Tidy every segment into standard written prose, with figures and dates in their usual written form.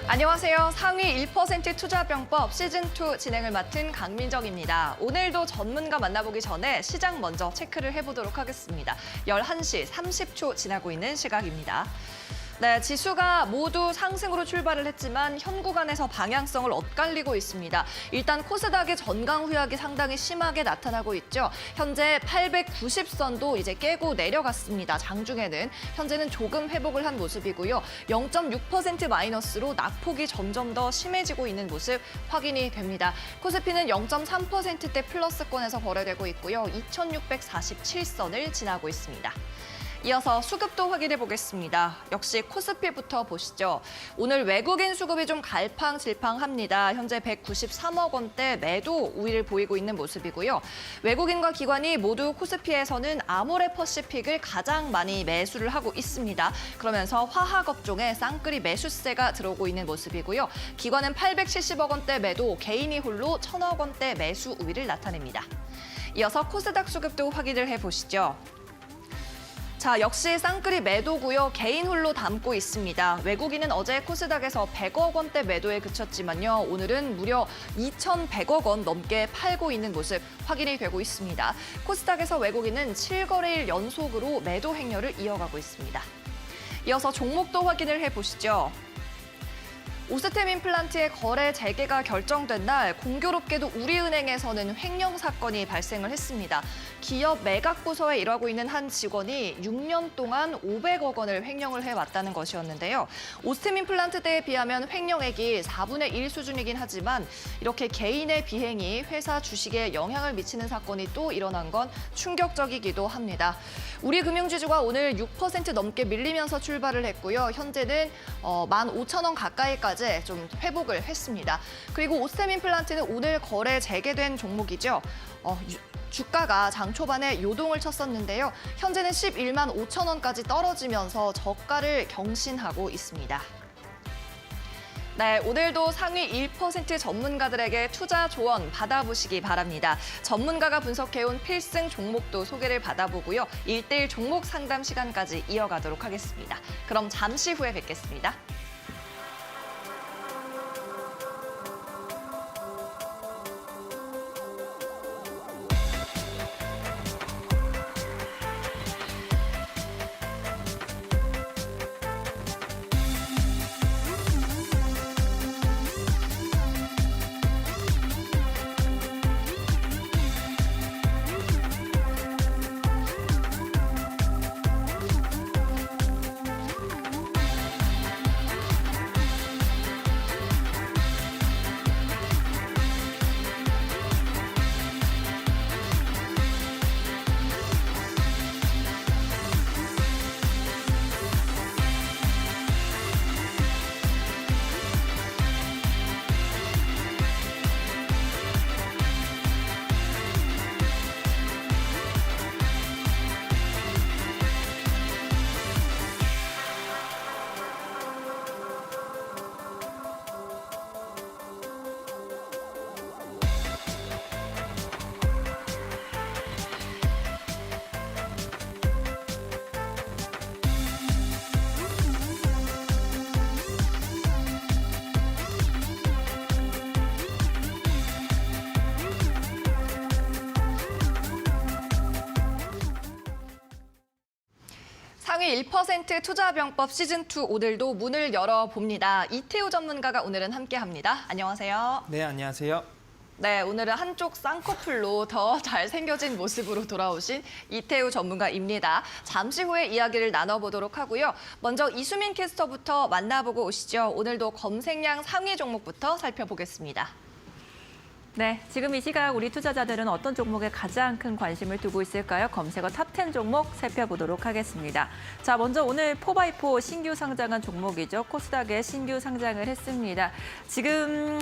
안녕하세요. 상위 1% 투자병법 시즌2 진행을 맡은 강민정입니다. 오늘도 전문가 만나보기 전에 시장 먼저 체크를 해보도록 하겠습니다. 11시 30초 지나고 있는 시각입니다. 네, 지수가 모두 상승으로 출발을 했지만 현 구간에서 방향성을 엇갈리고 있습니다. 일단 코스닥의 전강 후약이 상당히 심하게 나타나고 있죠. 현재 890선도 이제 깨고 내려갔습니다. 장중에는 현재는 조금 회복을 한 모습이고요. 0.6% 마이너스로 낙폭이 점점 더 심해지고 있는 모습 확인이 됩니다. 코스피는 0.3%대 플러스권에서 거래되고 있고요. 2647선을 지나고 있습니다. 이어서 수급도 확인해 보겠습니다. 역시 코스피부터 보시죠. 오늘 외국인 수급이 좀 갈팡질팡합니다. 현재 193억 원대 매도 우위를 보이고 있는 모습이고요. 외국인과 기관이 모두 코스피에서는 아모레퍼시픽을 가장 많이 매수를 하고 있습니다. 그러면서 화학업종에 쌍끌이 매수세가 들어오고 있는 모습이고요. 기관은 870억 원대 매도, 개인이 홀로 1,000억 원대 매수 우위를 나타냅니다. 이어서 코스닥 수급도 확인을 해보시죠. 자, 역시 쌍끌이 매도고요. 개인 홀로 담고 있습니다. 외국인은 어제 코스닥에서 100억 원대 매도에 그쳤지만요. 오늘은 무려 2,100억 원 넘게 팔고 있는 모습 확인이 되고 있습니다. 코스닥에서 외국인은 7거래일 연속으로 매도 행렬을 이어가고 있습니다. 이어서 종목도 확인을 해보시죠. 오스템 임플란트의 거래 재개가 결정된 날 공교롭게도 우리은행에서는 횡령 사건이 발생을 했습니다. 기업 매각 부서에 일하고 있는 한 직원이 6년 동안 500억 원을 횡령을 해왔다는 것이었는데요. 오스템 임플란트 때에 비하면 횡령액이 4분의 1 수준이긴 하지만 이렇게 개인의 비행이 회사 주식에 영향을 미치는 사건이 또 일어난 건 충격적이기도 합니다. 우리 금융지주가 오늘 6% 넘게 밀리면서 출발을 했고요. 현재는 15,000원 가까이까지 좀 회복을 했습니다. 그리고 오스템 임플란트는 오늘 거래 재개된 종목이죠. 주가가 장 초반에 요동을 쳤었는데요. 현재는 11만 5천 원까지 떨어지면서 저가를 경신하고 있습니다. 네, 오늘도 상위 1% 전문가들에게 투자 조언 받아보시기 바랍니다. 전문가가 분석해온 필승 종목도 소개를 받아보고요. 1:1 종목 상담 시간까지 이어가도록 하겠습니다. 그럼 잠시 후에 뵙겠습니다. 상위 1% 투자병법 시즌2 오늘도 문을 열어봅니다. 이태우 전문가가 오늘은 함께합니다. 안녕하세요. 네, 안녕하세요. 네, 오늘은 한쪽 쌍꺼풀로 더 잘생겨진 모습으로 돌아오신 이태우 전문가입니다. 잠시 후에 이야기를 나눠보도록 하고요. 먼저 이수민 캐스터부터 만나보고 오시죠. 오늘도 검색량 상위 종목부터 살펴보겠습니다. 네, 지금 이 시각 우리 투자자들은 어떤 종목에 가장 큰 관심을 두고 있을까요? 검색어 탑10 종목 살펴보도록 하겠습니다. 자, 먼저 오늘 4x4 신규 상장한 종목이죠. 코스닥에 신규 상장을 했습니다. 지금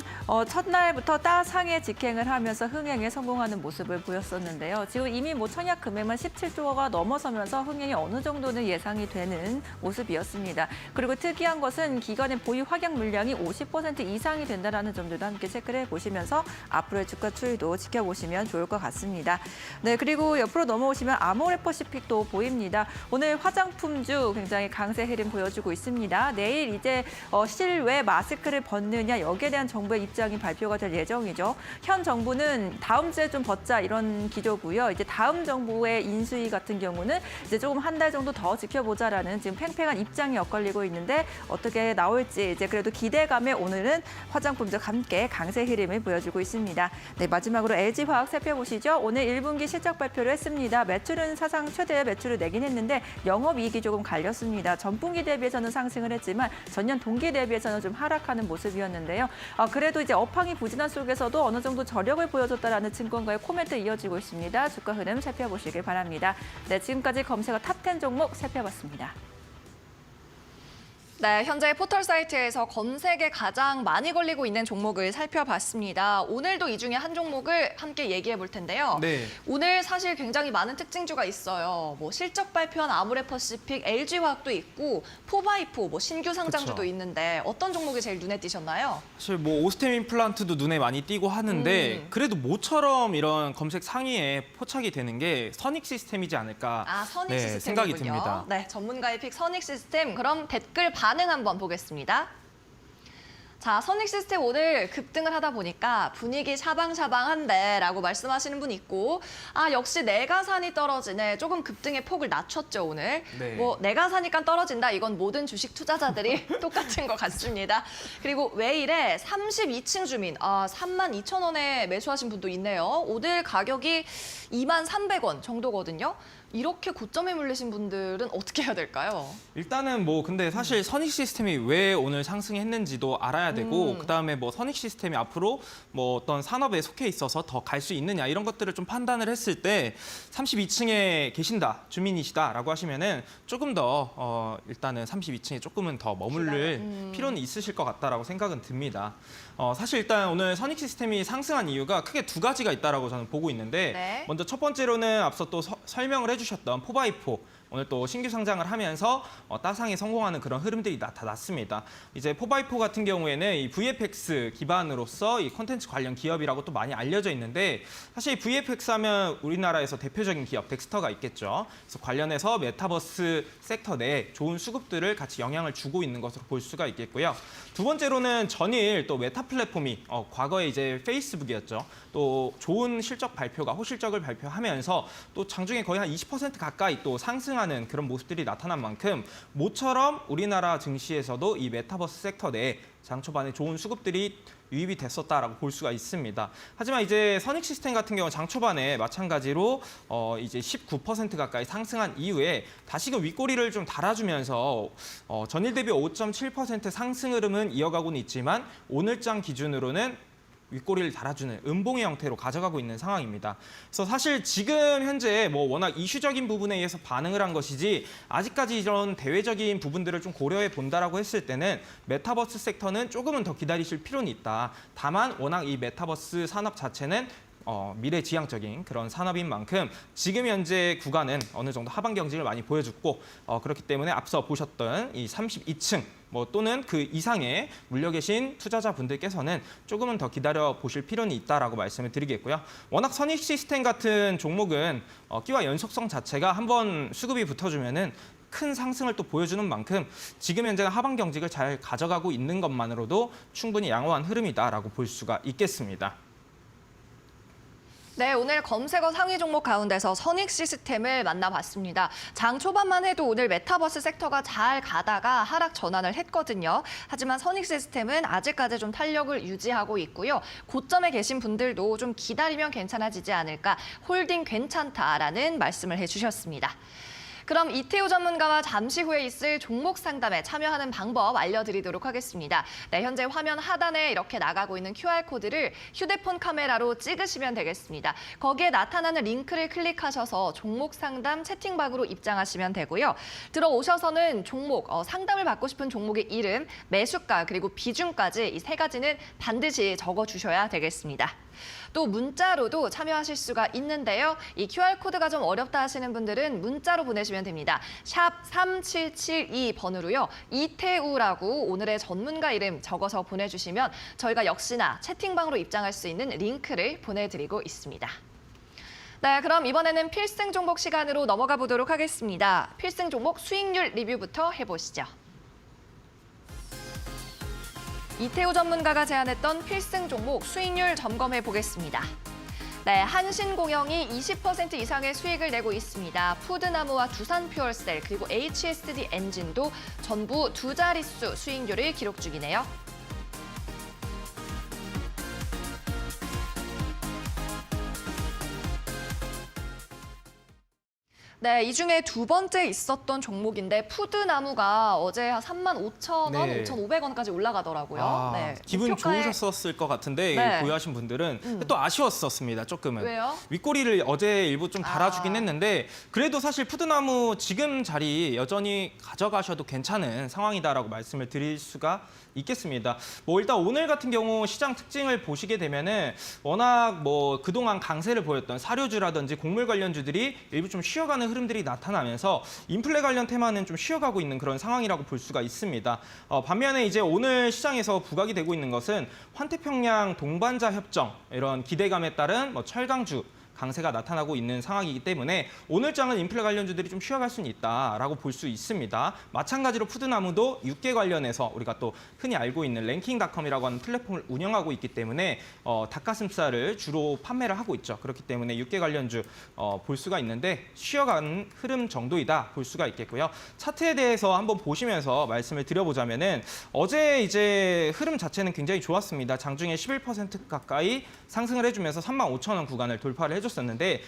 첫날부터 따상에 직행을 하면서 흥행에 성공하는 모습을 보였었는데요. 지금 이미 청약 금액만 17조가 넘어서면서 흥행이 어느 정도는 예상이 되는 모습이었습니다. 그리고 특이한 것은 기관의 보유 확약 물량이 50% 이상이 된다는 점들도 함께 체크를 해보시면서 앞으로의 주가 추이도 지켜보시면 좋을 것 같습니다. 네, 그리고 옆으로 넘어오시면 아모레퍼시픽도 보입니다. 오늘 화장품주 굉장히 강세 흐름 보여주고 있습니다. 내일 이제 실외 마스크를 벗느냐 여기에 대한 정부의 입장이 발표가 될 예정이죠. 현 정부는 다음 주에 좀 벗자 이런 기조고요. 이제 다음 정부의 인수위 같은 경우는 이제 조금 한 달 정도 더 지켜보자라는 지금 팽팽한 입장이 엇갈리고 있는데 어떻게 나올지 이제 그래도 기대감에 오늘은 화장품주 함께 강세 흐름을 보여주고 있습니다. 네, 마지막으로 LG화학 살펴보시죠. 오늘 1분기 실적 발표를 했습니다. 매출은 사상 최대 매출을 내긴 했는데 영업이익이 조금 갈렸습니다. 전분기 대비해서는 상승을 했지만 전년 동기 대비해서는 좀 하락하는 모습이었는데요. 그래도 이제 업황이 부진한 속에서도 어느 정도 저력을 보여줬다라는 증권가의 코멘트 이어지고 있습니다. 주가 흐름 살펴보시길 바랍니다. 네, 지금까지 검색어 탑10 종목 살펴봤습니다. 네, 현재 포털 사이트에서 검색에 가장 많이 걸리고 있는 종목을 살펴봤습니다. 오늘도 이 중에 한 종목을 함께 얘기해 볼 텐데요. 네. 오늘 사실 굉장히 많은 특징주가 있어요. 뭐 실적 발표한 아모레퍼시픽, LG화학도 있고 포바이포, 뭐 신규 상장주도 그쵸. 있는데 어떤 종목이 제일 눈에 띄셨나요? 사실 뭐 오스템 임플란트도 눈에 많이 띄고 하는데 그래도 모처럼 이런 검색 상위에 포착이 되는 게 선익 시스템이지 않을까 선익 네, 시스템이군요. 생각이 듭니다. 네, 전문가의 픽 선익 시스템. 그럼 댓글 반응 한번 보겠습니다. 자, 선익 시스템 오늘 급등을 하다 보니까 분위기 샤방샤방한데 라고 말씀하시는 분 있고 역시 내가산이 떨어지네. 조금 급등의 폭을 낮췄죠, 오늘. 네. 뭐 내가 사니까 떨어진다. 이건 모든 주식 투자자들이 똑같은 것 같습니다. 그리고 왜 이래 32층 주민 32,000원에 매수하신 분도 있네요. 오늘 가격이 23,300원 정도거든요. 이렇게 고점에 물리신 분들은 어떻게 해야 될까요? 일단은 뭐 근데 사실 선익 시스템이 왜 오늘 상승했는지도 알아야 되고 그다음에 뭐 선익 시스템이 앞으로 뭐 어떤 산업에 속해 있어서 더 갈 수 있느냐 이런 것들을 좀 판단을 했을 때 32층에 계신다, 주민이시다라고 하시면은 조금 더 일단은 32층에 조금은 더 머무를 필요는 있으실 것 같다라고 생각은 듭니다. 사실 일단 오늘 선익 시스템이 상승한 이유가 크게 두 가지가 있다라고 저는 보고 있는데 네. 먼저 첫 번째로는 앞서 또 설명을 해주셨던 포바이포 오늘 또 신규 상장을 하면서 따상에 성공하는 그런 흐름들이 나타났습니다. 이제 포바이포 같은 경우에는 이 VFX 기반으로서 이 콘텐츠 관련 기업이라고 또 많이 알려져 있는데 사실 VFX 하면 우리나라에서 대표적인 기업 덱스터가 있겠죠. 그래서 관련해서 메타버스 섹터 내에 좋은 수급들을 같이 영향을 주고 있는 것으로 볼 수가 있겠고요. 두 번째로는 전일 또 메타 플랫폼이 과거에 이제 페이스북이었죠. 또 좋은 실적 발표가 호실적을 발표하면서 또 장중에 거의 한 20% 가까이 또 상승하는 그런 모습들이 나타난 만큼 모처럼 우리나라 증시에서도 이 메타버스 섹터 내에 장 초반에 좋은 수급들이 유입이 됐었다라고 볼 수가 있습니다. 하지만 이제 선익 시스템 같은 경우 장 초반에 마찬가지로 이제 19% 가까이 상승한 이후에 다시금 윗꼬리를 좀 달아주면서 전일 대비 5.7% 상승 흐름은 이어가고는 있지만 오늘장 기준으로는 윗꼬리를 달아주는 음봉의 형태로 가져가고 있는 상황입니다. 그래서 사실 지금 현재 뭐 워낙 이슈적인 부분에 의해서 반응을 한 것이지 아직까지 이런 대외적인 부분들을 좀 고려해 본다라고 했을 때는 메타버스 섹터는 조금은 더 기다리실 필요는 있다. 다만 워낙 이 메타버스 산업 자체는 미래지향적인 그런 산업인 만큼 지금 현재 구간은 어느 정도 하방 경직을 많이 보여줬고 그렇기 때문에 앞서 보셨던 이 32층 뭐 또는 그 이상의 물려 계신 투자자분들께서는 조금은 더 기다려 보실 필요는 있다라고 말씀을 드리겠고요. 워낙 선익 시스템 같은 종목은 끼와 연속성 자체가 한번 수급이 붙어주면은 큰 상승을 또 보여주는 만큼 지금 현재 하방 경직을 잘 가져가고 있는 것만으로도 충분히 양호한 흐름이다라고 볼 수가 있겠습니다. 네, 오늘 검색어 상위 종목 가운데서 선익 시스템을 만나봤습니다. 장 초반만 해도 오늘 메타버스 섹터가 잘 가다가 하락 전환을 했거든요. 하지만 선익 시스템은 아직까지 좀 탄력을 유지하고 있고요. 고점에 계신 분들도 좀 기다리면 괜찮아지지 않을까, 홀딩 괜찮다라는 말씀을 해주셨습니다. 그럼 이태우 전문가와 잠시 후에 있을 종목 상담에 참여하는 방법 알려드리도록 하겠습니다. 네, 현재 화면 하단에 이렇게 나가고 있는 QR코드를 휴대폰 카메라로 찍으시면 되겠습니다. 거기에 나타나는 링크를 클릭하셔서 종목 상담 채팅방으로 입장하시면 되고요. 들어오셔서는 종목, 상담을 받고 싶은 종목의 이름, 매수가, 그리고 비중까지 이 세 가지는 반드시 적어주셔야 되겠습니다. 또 문자로도 참여하실 수가 있는데요. 이 QR코드가 좀 어렵다 하시는 분들은 문자로 보내시면 보내주시면 됩니다. 샵 3772번으로요. 이태우라고 오늘의 전문가 이름 적어서 보내주시면 저희가 역시나 채팅방으로 입장할 수 있는 링크를 보내드리고 있습니다. 네, 그럼 이번에는 필승 종목 시간으로 넘어가 보도록 하겠습니다. 필승 종목 수익률 리뷰부터 해보시죠. 이태우 전문가가 제안했던 필승 종목 수익률 점검해 보겠습니다. 네, 한신공영이 20% 이상의 수익을 내고 있습니다. 푸드나무와 두산퓨얼셀 그리고 HSD 엔진도 전부 두 자릿수 수익률을 기록 중이네요. 네, 이 중에 두 번째 있었던 종목인데 푸드나무가 어제 한 35,000원, 네. 5,500원까지 올라가더라고요. 네, 기분 목표가에- 좋으셨을 것 같은데 네. 보유하신 분들은 또 아쉬웠었습니다. 조금은. 왜요? 윗꼬리를 어제 일부 좀 달아주긴 아. 했는데 그래도 사실 푸드나무 지금 자리 여전히 가져가셔도 괜찮은 상황이다라고 말씀을 드릴 수가 있겠습니다. 뭐 일단 오늘 같은 경우 시장 특징을 보시게 되면은 워낙 뭐 그동안 강세를 보였던 사료주라든지 곡물 관련주들이 일부 좀 쉬어가는 흐름들이 나타나면서 인플레 관련 테마는 좀 쉬어가고 있는 그런 상황이라고 볼 수가 있습니다. 반면에 이제 오늘 시장에서 부각이 되고 있는 것은 환태평양 동반자 협정 이런 기대감에 따른 뭐 철강주 강세가 나타나고 있는 상황이기 때문에 오늘장은 인플레 관련주들이 좀 쉬어갈 수는 있다라고 볼 수 있습니다. 마찬가지로 푸드나무도 육계 관련해서 우리가 또 흔히 알고 있는 랭킹닷컴이라고 하는 플랫폼을 운영하고 있기 때문에 닭가슴살을 주로 판매를 하고 있죠. 그렇기 때문에 육계 관련주 볼 수가 있는데 쉬어가는 흐름 정도이다 볼 수가 있겠고요. 차트에 대해서 한번 보시면서 말씀을 드려보자면은 어제 이제 흐름 자체는 굉장히 좋았습니다. 장중에 11% 가까이 상승을 해주면서 35,000원 구간을 돌파를 해줬었는데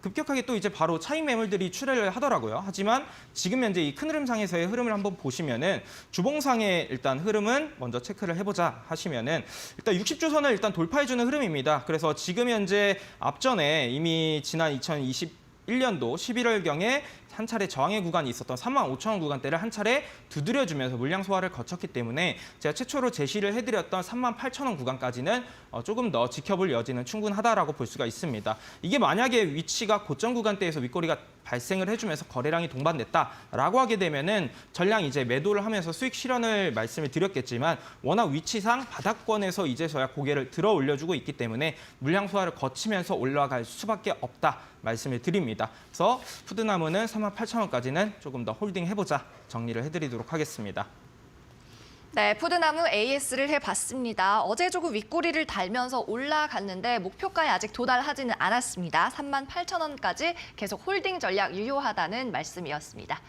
급격하게 또 이제 바로 차익 매물들이 출회를 하더라고요. 하지만 지금 현재 이 큰 흐름상에서의 흐름을 한번 보시면은 주봉상의 일단 흐름은 먼저 체크를 해보자 하시면은 일단 60주선을 일단 돌파해주는 흐름입니다. 그래서 지금 현재 앞전에 이미 지난 2021년도 11월경에 한 차례 저항의 구간이 있었던 35,000원 구간대를 한 차례 두드려주면서 물량 소화를 거쳤기 때문에 제가 최초로 제시를 해드렸던 38,000원 구간까지는 조금 더 지켜볼 여지는 충분하다라고 볼 수가 있습니다. 이게 만약에 위치가 고점 구간대에서 윗꼬리가 발생을 해주면서 거래량이 동반됐다라고 하게 되면은 전량 이제 매도를 하면서 수익 실현을 말씀을 드렸겠지만 워낙 위치상 바닥권에서 이제서야 고개를 들어 올려주고 있기 때문에 물량 소화를 거치면서 올라갈 수밖에 없다 말씀을 드립니다. 그래서 푸드나무는 38,000원까지는 조금 더 홀딩 해보자 정리를 해드리도록 하겠습니다. 네, 푸드나무 AS를 해봤습니다. 어제 조금 윗꼬리를 달면서 올라갔는데 목표가에 아직 도달하지는 않았습니다. 38,000원까지 계속 홀딩 전략 유효하다는 말씀이었습니다.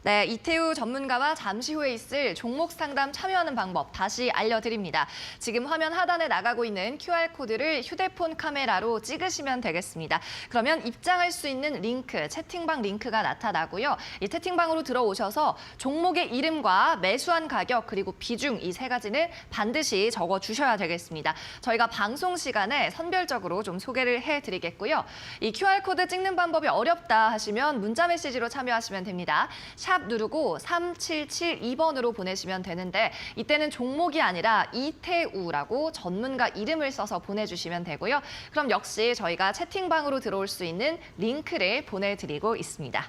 네, 이태우 전문가와 잠시 후에 있을 종목 상담 참여하는 방법 다시 알려드립니다. 지금 화면 하단에 나가고 있는 QR코드를 휴대폰 카메라로 찍으시면 되겠습니다. 그러면 입장할 수 있는 링크, 채팅방 링크가 나타나고요. 이 채팅방으로 들어오셔서 종목의 이름과 매수한 가격 그리고 비중 이 세 가지는 반드시 적어주셔야 되겠습니다. 저희가 방송 시간에 선별적으로 좀 소개를 해드리겠고요. 이 QR코드 찍는 방법이 어렵다 하시면 문자 메시지로 참여하시면 됩니다. 샵 누르고 3772번으로 보내시면 되는데 이때는 종목이 아니라 이태우라고 전문가 이름을 써서 보내주시면 되고요. 그럼 역시 저희가 채팅방으로 들어올 수 있는 링크를 보내드리고 있습니다.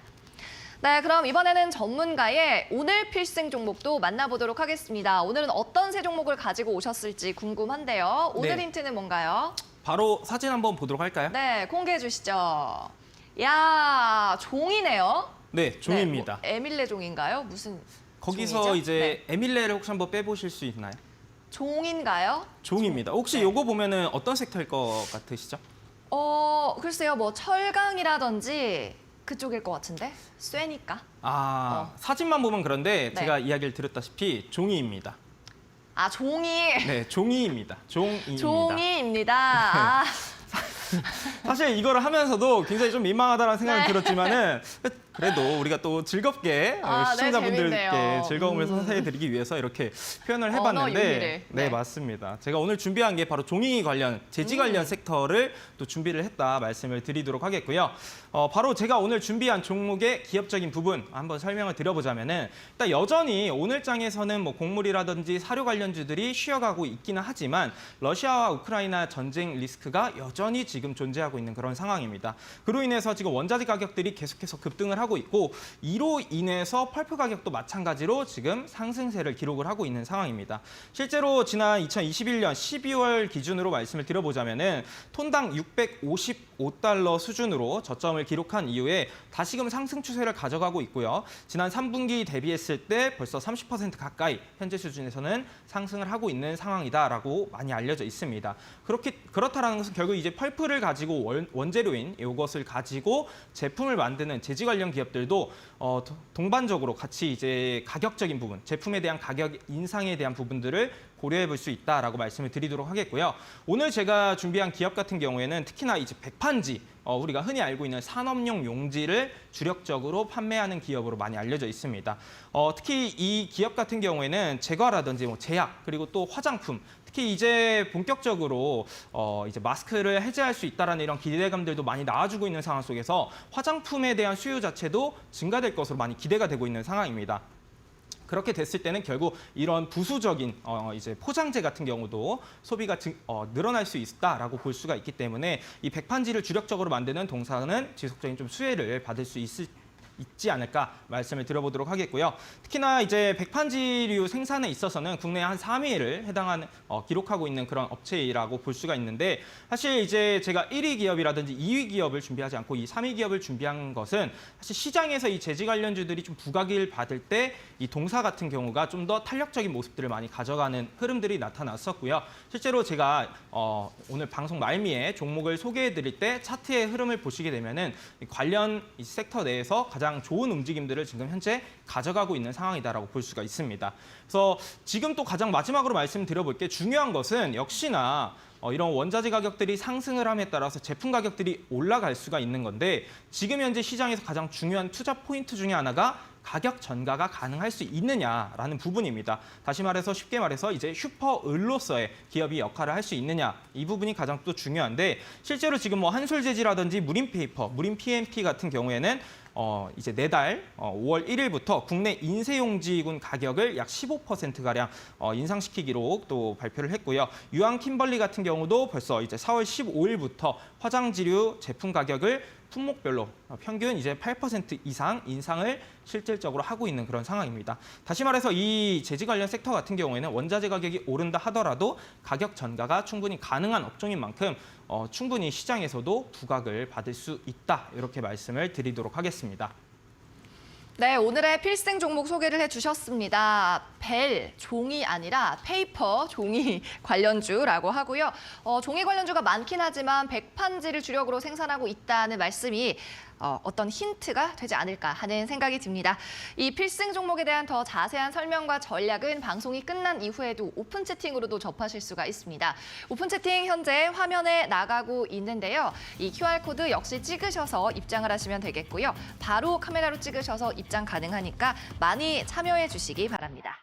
네, 그럼 이번에는 전문가의 오늘 필승 종목도 만나보도록 하겠습니다. 오늘은 어떤 새 종목을 가지고 오셨을지 궁금한데요. 오늘 네. 힌트는 뭔가요? 바로 사진 한번 보도록 할까요? 네, 공개해 주시죠. 야, 종이네요. 네, 종입니다. 네, 뭐 에밀레 종인가요? 무슨 거기서 종이죠? 이제 에밀레를 혹시 한번 빼보실 수 있나요? 종인가요? 종입니다. 혹시 네. 요거 보면은 어떤 섹터일 것 같으시죠? 글쎄요, 뭐 철강이라든지 그쪽일 것 같은데? 쇠니까. 사진만 보면 그런데 네. 제가 이야기를 드렸다시피 종이입니다. 아, 종이. 네, 종이입니다. 종이입니다. 종이입니다. 아, 사실 이거를 하면서도 굉장히 좀 민망하다는 생각이 네. 들었지만은 그래도 우리가 또 즐겁게 아, 네, 시청자분들께 재밌네요. 즐거움을 선사해드리기 위해서 이렇게 표현을 언어 해봤는데 유희를. 네, 네. 맞습니다. 제가 오늘 준비한 게 바로 종이 관련, 제지 관련 섹터를 또 준비를 했다 말씀을 드리도록 하겠고요. 바로 제가 오늘 준비한 종목의 기업적인 부분 한번 설명을 드려보자면은 일단 여전히 오늘 장에서는 뭐 곡물이라든지 사료 관련주들이 쉬어가고 있기는 하지만 러시아와 우크라이나 전쟁 리스크가 여전히 지금 존재하고 있는 그런 상황입니다. 그로 인해서 지금 원자재 가격들이 계속해서 급등을 하고 하고 있고 이로 인해서 펄프 가격도 마찬가지로 지금 상승세를 기록을 하고 있는 상황입니다. 실제로 지난 2021년 12월 기준으로 말씀을 드려보자면은 톤당 655달러 수준으로 저점을 기록한 이후에 다시금 상승 추세를 가져가고 있고요. 지난 3분기 대비했을 때 벌써 30% 가까이 현재 수준에서는 상승을 하고 있는 상황이다라고 많이 알려져 있습니다. 그렇다라는 것은 결국 이제 펄프를 가지고 원재료인 이것을 가지고 제품을 만드는 제지 관련 기업들도 동반적으로 같이 이제 가격적인 부분, 제품에 대한 가격 인상에 대한 부분들을 고려해 볼 수 있다라고 말씀을 드리도록 하겠고요. 오늘 제가 준비한 기업 같은 경우에는 특히나 이제 백판지, 우리가 흔히 알고 있는 산업용 용지를 주력적으로 판매하는 기업으로 많이 알려져 있습니다. 특히 이 기업 같은 경우에는 제과라든지 뭐 제약 그리고 또 화장품, 특히 이제 본격적으로 이제 마스크를 해제할 수 있다라는 이런 기대감들도 많이 나와주고 있는 상황 속에서 화장품에 대한 수요 자체도 증가될 것으로 많이 기대가 되고 있는 상황입니다. 그렇게 됐을 때는 결국 이런 부수적인 이제 포장재 같은 경우도 소비가 늘어날 수 있다라고 볼 수가 있기 때문에 이 백판지를 주력적으로 만드는 동사는 지속적인 좀 수혜를 받을 수 있지 않을까 말씀을 드려보도록 하겠고요. 특히나 이제 백판지류 생산에 있어서는 국내 한 3위를 해당하는 기록하고 있는 그런 업체라고 볼 수가 있는데 사실 이제 제가 1위 기업이라든지 2위 기업을 준비하지 않고 이 3위 기업을 준비한 것은 사실 시장에서 이 제지 관련주들이 좀 부각을 받을 때 이 동사 같은 경우가 좀 더 탄력적인 모습들을 많이 가져가는 흐름들이 나타났었고요. 실제로 제가 오늘 방송 말미에 종목을 소개해드릴 때 차트의 흐름을 보시게 되면은 관련 이 섹터 내에서 가장 좋은 움직임들을 지금 현재 가져가고 있는 상황이다라고 볼 수가 있습니다. 그래서 지금 또 가장 마지막으로 말씀드려볼 게 중요한 것은 역시나 이런 원자재 가격들이 상승을 함에 따라서 제품 가격들이 올라갈 수가 있는 건데 지금 현재 시장에서 가장 중요한 투자 포인트 중에 하나가 가격 전가가 가능할 수 있느냐라는 부분입니다. 다시 말해서 쉽게 말해서 이제 슈퍼을로서의 기업이 역할을 할 수 있느냐 이 부분이 가장 또 중요한데 실제로 지금 뭐 한솔재지라든지 무림페이퍼, 무림PMP 같은 경우에는 이제 내달 5월 1일부터 국내 인쇄용지군 가격을 약 15%가량 인상시키기로 또 발표를 했고요. 유황킴벌리 같은 경우도 벌써 이제 4월 15일부터 화장지류 제품 가격을 품목별로 평균 이제 8% 이상 인상을 실질적으로 하고 있는 그런 상황입니다. 다시 말해서 이 제지 관련 섹터 같은 경우에는 원자재 가격이 오른다 하더라도 가격 전가가 충분히 가능한 업종인 만큼 충분히 시장에서도 부각을 받을 수 있다. 이렇게 말씀을 드리도록 하겠습니다. 네, 오늘의 필생 종목 소개를 해주셨습니다. 벨, 종이 아니라 페이퍼, 종이 관련주라고 하고요. 종이 관련주가 많긴 하지만 백판지를 주력으로 생산하고 있다는 말씀이 어떤 힌트가 되지 않을까 하는 생각이 듭니다. 이 필생 종목에 대한 더 자세한 설명과 전략은 방송이 끝난 이후에도 오픈 채팅으로도 접하실 수가 있습니다. 오픈 채팅 현재 화면에 나가고 있는데요. 이 QR코드 역시 찍으셔서 입장을 하시면 되겠고요. 바로 카메라로 찍으셔서 입장 가능하니까 많이 참여해 주시기 바랍니다.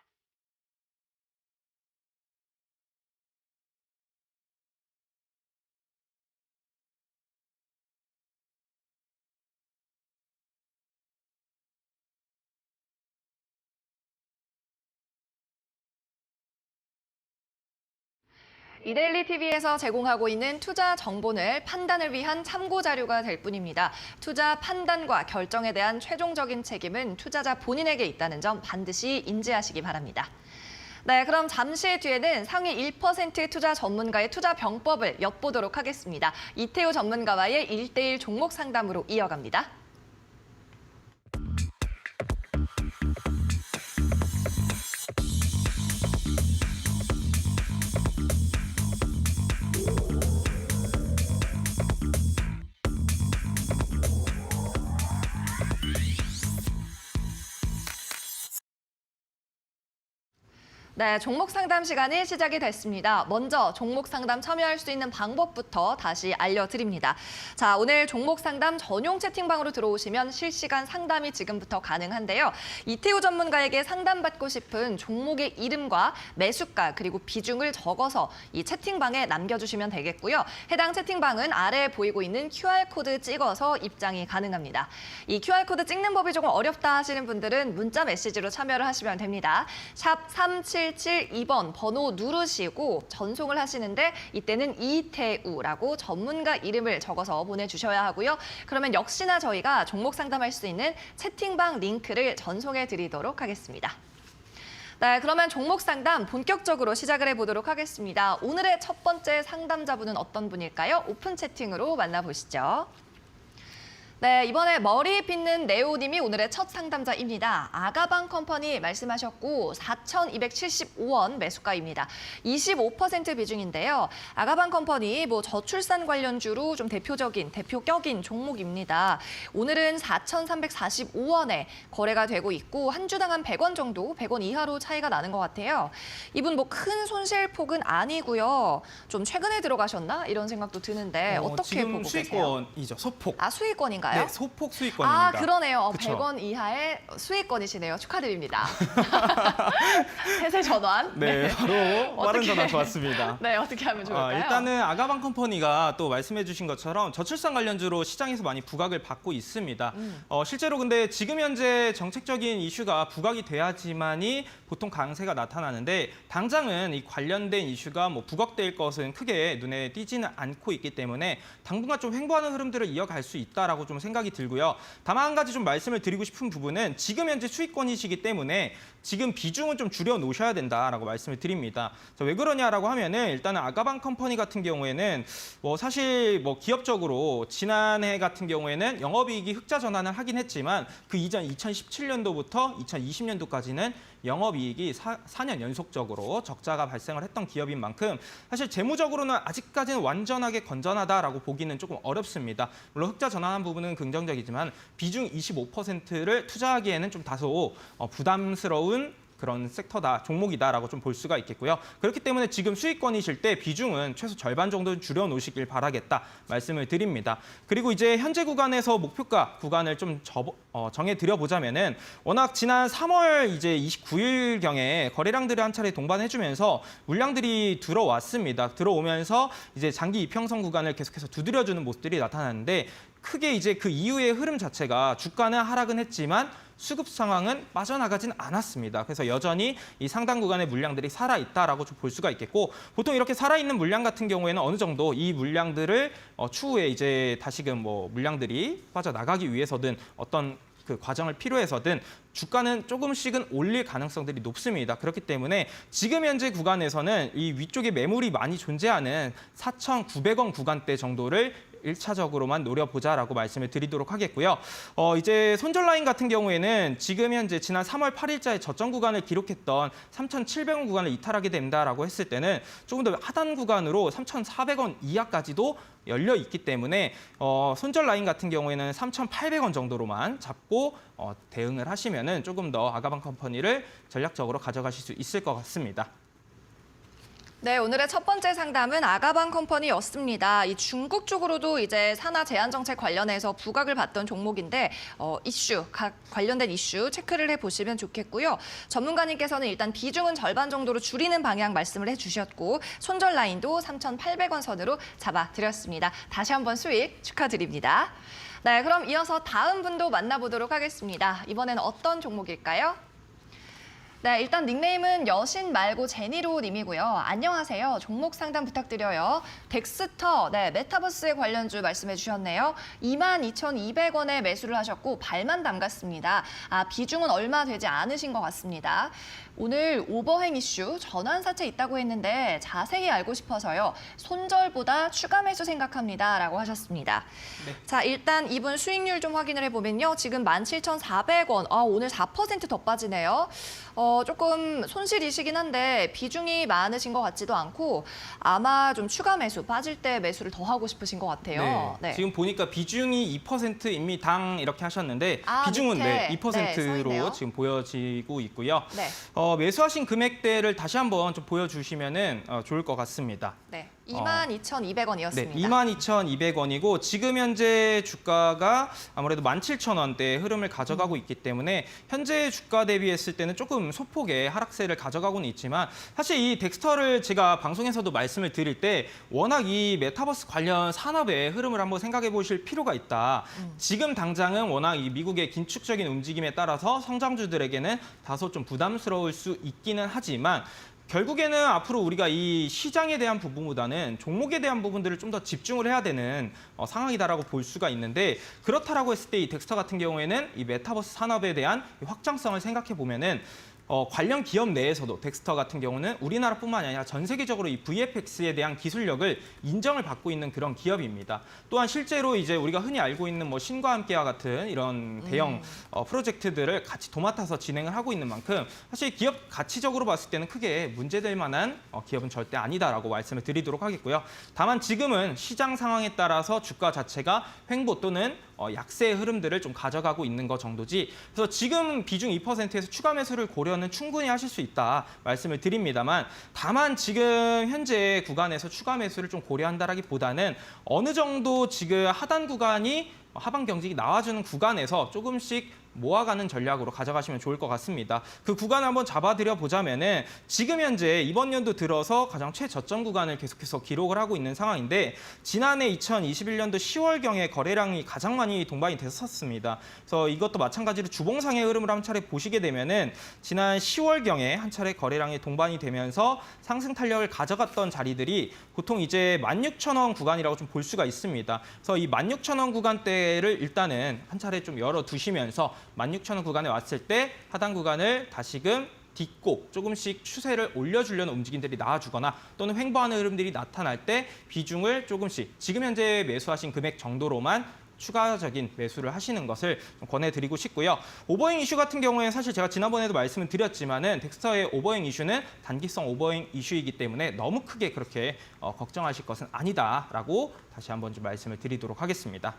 이데일리 TV에서 제공하고 있는 투자 정보는 판단을 위한 참고 자료가 될 뿐입니다. 투자 판단과 결정에 대한 최종적인 책임은 투자자 본인에게 있다는 점 반드시 인지하시기 바랍니다. 네, 그럼 잠시 뒤에는 상위 1% 투자 전문가의 투자 병법을 엿보도록 하겠습니다. 이태우 전문가와의 1대1 종목 상담으로 이어갑니다. 네, 종목 상담 시간이 시작이 됐습니다. 먼저 종목 상담 참여할 수 있는 방법부터 다시 알려드립니다. 자, 오늘 종목 상담 전용 채팅방으로 들어오시면 실시간 상담이 지금부터 가능한데요. 이태우 전문가에게 상담받고 싶은 종목의 이름과 매수가 그리고 비중을 적어서 이 채팅방에 남겨주시면 되겠고요. 해당 채팅방은 아래에 보이고 있는 QR코드 찍어서 입장이 가능합니다. 이 QR코드 찍는 법이 조금 어렵다 하시는 분들은 문자 메시지로 참여를 하시면 됩니다. 샵 37 0772번 번호 누르시고 전송을 하시는데 이때는 이태우라고 전문가 이름을 적어서 보내주셔야 하고요. 그러면 역시나 저희가 종목 상담할 수 있는 채팅방 링크를 전송해 드리도록 하겠습니다. 네, 그러면 종목 상담 본격적으로 시작을 해보도록 하겠습니다. 오늘의 첫 번째 상담자분은 어떤 분일까요? 오픈 채팅으로 만나보시죠. 네, 이번에 머리 빗는 네오님이 오늘의 첫 상담자입니다. 아가방 컴퍼니 말씀하셨고 4,275원 매수가입니다. 25% 비중인데요. 아가방 컴퍼니 저출산 관련주로 좀 대표격인 종목입니다. 오늘은 4,345원에 거래가 되고 있고 한 주당 한 100원 정도, 100원 이하로 차이가 나는 것 같아요. 이분 큰 손실폭은 아니고요. 좀 최근에 들어가셨나? 이런 생각도 드는데 어떻게 지금 보고 계세요? 수익권이죠, 소폭. 아, 수익권인가요? 네, 소폭 수익권입니다. 아, 그러네요. 그쵸? 100원 이하의 수익권이시네요. 축하드립니다. 세세 전환. 네, 바로 빠른 어떻게- 전환 좋았습니다. 네, 어떻게 하면 좋을까요? 일단은 아가방 컴퍼니가 또 말씀해 주신 것처럼 저출산 관련주로 시장에서 많이 부각을 받고 있습니다. 실제로 근데 지금 현재 정책적인 이슈가 부각이 돼야지만이 보통 강세가 나타나는데 당장은 이 관련된 이슈가 부각될 것은 크게 눈에 띄지는 않고 있기 때문에 당분간 좀 횡보하는 흐름들을 이어갈 수 있다라고 좀 생각이 들고요. 다만 한 가지 좀 말씀을 드리고 싶은 부분은 지금 현재 수익권이시기 때문에 지금 비중은 좀 줄여 놓으셔야 된다라고 말씀을 드립니다. 왜 그러냐라고 하면은 일단은 아가방 컴퍼니 같은 경우에는 사실 기업적으로 지난해 같은 경우에는 영업이익이 흑자 전환을 하긴 했지만 그 이전 2017년도부터 2020년도까지는 영업이익이 4년 연속적으로 적자가 발생을 했던 기업인 만큼 사실 재무적으로는 아직까지는 완전하게 건전하다라고 보기는 조금 어렵습니다. 물론 흑자 전환한 부분은 긍정적이지만 비중 25%를 투자하기에는 좀 다소 부담스러운 그런 섹터다, 종목이다라고 좀 볼 수가 있겠고요. 그렇기 때문에 지금 수익권이실 때 비중은 최소 절반 정도 줄여놓으시길 바라겠다 말씀을 드립니다. 그리고 이제 현재 구간에서 목표가 구간을 좀 정해드려 보자면은 워낙 지난 3월 이제 29일경에 거래량들을 한 차례 동반해주면서 물량들이 들어왔습니다. 들어오면서 이제 장기 이평선 구간을 계속해서 두드려주는 모습들이 나타났는데 크게 이제 그 이후의 흐름 자체가 주가는 하락은 했지만 수급 상황은 빠져나가진 않았습니다. 그래서 여전히 이 상당 구간의 물량들이 살아있다라고 좀 볼 수가 있겠고 보통 이렇게 살아있는 물량 같은 경우에는 어느 정도 이 물량들을 추후에 이제 다시금 물량들이 빠져나가기 위해서든 어떤 그 과정을 필요해서든 주가는 조금씩은 올릴 가능성들이 높습니다. 그렇기 때문에 지금 현재 구간에서는 이 위쪽에 매물이 많이 존재하는 4,900원 구간대 정도를 1차적으로만 노려보자라고 말씀을 드리도록 하겠고요. 이제 손절 라인 같은 경우에는 지금 현재 지난 3월 8일자에 저점 구간을 기록했던 3,700원 구간을 이탈하게 된다라고 했을 때는 조금 더 하단 구간으로 3,400원 이하까지도 열려 있기 때문에 손절 라인 같은 경우에는 3,800원 정도로만 잡고 대응을 하시면은 조금 더 아가방 컴퍼니를 전략적으로 가져가실 수 있을 것 같습니다. 네, 오늘의 첫 번째 상담은 아가방 컴퍼니였습니다. 이 중국 쪽으로도 이제 산하 제한 정책 관련해서 부각을 받던 종목인데 각 관련된 이슈 체크를 해보시면 좋겠고요. 전문가님께서는 일단 비중은 절반 정도로 줄이는 방향 말씀을 해주셨고 손절 라인도 3,800원 선으로 잡아드렸습니다. 다시 한번 수익 축하드립니다. 네, 그럼 이어서 다음 분도 만나보도록 하겠습니다. 이번에는 어떤 종목일까요? 네, 일단 닉네임은 여신 말고 제니로 님이고요. 안녕하세요. 종목 상담 부탁드려요. 덱스터, 메타버스에 관련주 말씀해 주셨네요. 22,200원에 매수를 하셨고 발만 담갔습니다. 비중은 얼마 되지 않으신 것 같습니다. 오늘 오버행 이슈 전환사채 있다고 했는데 자세히 알고 싶어서요. 손절보다 추가 매수 생각합니다. 라고 하셨습니다. 네. 자, 일단 이분 수익률 좀 확인을 해보면요. 지금 17,400원, 오늘 4% 더 빠지네요. 조금 손실이시긴 한데 비중이 많으신 것 같지도 않고 아마 좀 추가 매수, 빠질 때 매수를 더 하고 싶으신 것 같아요. 네. 지금 보니까 비중이 2%입니다. 이렇게 하셨는데 비중은 밑에. 2%로 써있네요. 지금 보여지고 있고요. 네. 매수하신 금액대를 다시 한번 좀 보여주시면은 좋을 것 같습니다. 네. 22,200원이었습니다. 네, 22,200원이고 지금 현재 주가가 아무래도 17,000원대의 흐름을 가져가고 있기 때문에 현재 주가 대비했을 때는 조금 소폭의 하락세를 가져가고는 있지만 사실 이 덱스터를 제가 방송에서도 말씀을 드릴 때 워낙 이 메타버스 관련 산업의 흐름을 한번 생각해 보실 필요가 있다. 지금 당장은 워낙 이 미국의 긴축적인 움직임에 따라서 성장주들에게는 다소 좀 부담스러울 수 있기는 하지만 결국에는 앞으로 우리가 이 시장에 대한 부분보다는 종목에 대한 부분들을 좀 더 집중을 해야 되는 상황이다라고 볼 수가 있는데 그렇다라고 했을 때 이 덱스터 같은 경우에는 이 메타버스 산업에 대한 확장성을 생각해 보면은 관련 기업 내에서도 덱스터 같은 경우는 우리나라뿐만 아니라 전 세계적으로 이 VFX에 대한 기술력을 인정을 받고 있는 그런 기업입니다. 또한 실제로 이제 우리가 흔히 알고 있는 뭐 신과 함께와 같은 이런 대형 프로젝트들을 같이 도맡아서 진행을 하고 있는 만큼 사실 기업 가치적으로 봤을 때는 크게 문제될 만한 기업은 절대 아니다라고 말씀을 드리도록 하겠고요. 다만 지금은 시장 상황에 따라서 주가 자체가 횡보 또는 약세의 흐름들을 좀 가져가고 있는 것 정도지. 그래서 지금 비중 2%에서 추가 매수를 고려는 충분히 하실 수 있다 말씀을 드립니다만 다만 지금 현재 구간에서 추가 매수를 좀 고려한다라기보다는 어느 정도 지금 하단 구간이 하방 경직이 나와주는 구간에서 조금씩 모아가는 전략으로 가져가시면 좋을 것 같습니다. 그 구간을 한번 잡아드려 보자면은 지금 현재 이번 연도 들어서 가장 최저점 구간을 계속해서 기록을 하고 있는 상황인데 지난해 2021년도 10월경에 거래량이 가장 많이 동반이 됐었습니다. 그래서 이것도 마찬가지로 주봉상의 흐름을 한 차례 보시게 되면은 지난 10월경에 한 차례 거래량이 동반이 되면서 상승 탄력을 가져갔던 자리들이 보통 이제 16,000원 구간이라고 좀 볼 수가 있습니다. 그래서 이 16,000원 구간대를 일단은 한 차례 좀 열어두시면서 16,000원 구간에 왔을 때 하단 구간을 다시금 딛고 조금씩 추세를 올려주려는 움직임들이 나와주거나 또는 횡보하는 흐름들이 나타날 때 비중을 조금씩 지금 현재 매수하신 금액 정도로만 추가적인 매수를 하시는 것을 좀 권해드리고 싶고요. 오버행 이슈 같은 경우에 사실 제가 지난번에도 말씀을 드렸지만은 덱스터의 오버행 이슈는 단기성 오버행 이슈이기 때문에 너무 크게 그렇게 걱정하실 것은 아니다라고 다시 한번 좀 말씀을 드리도록 하겠습니다.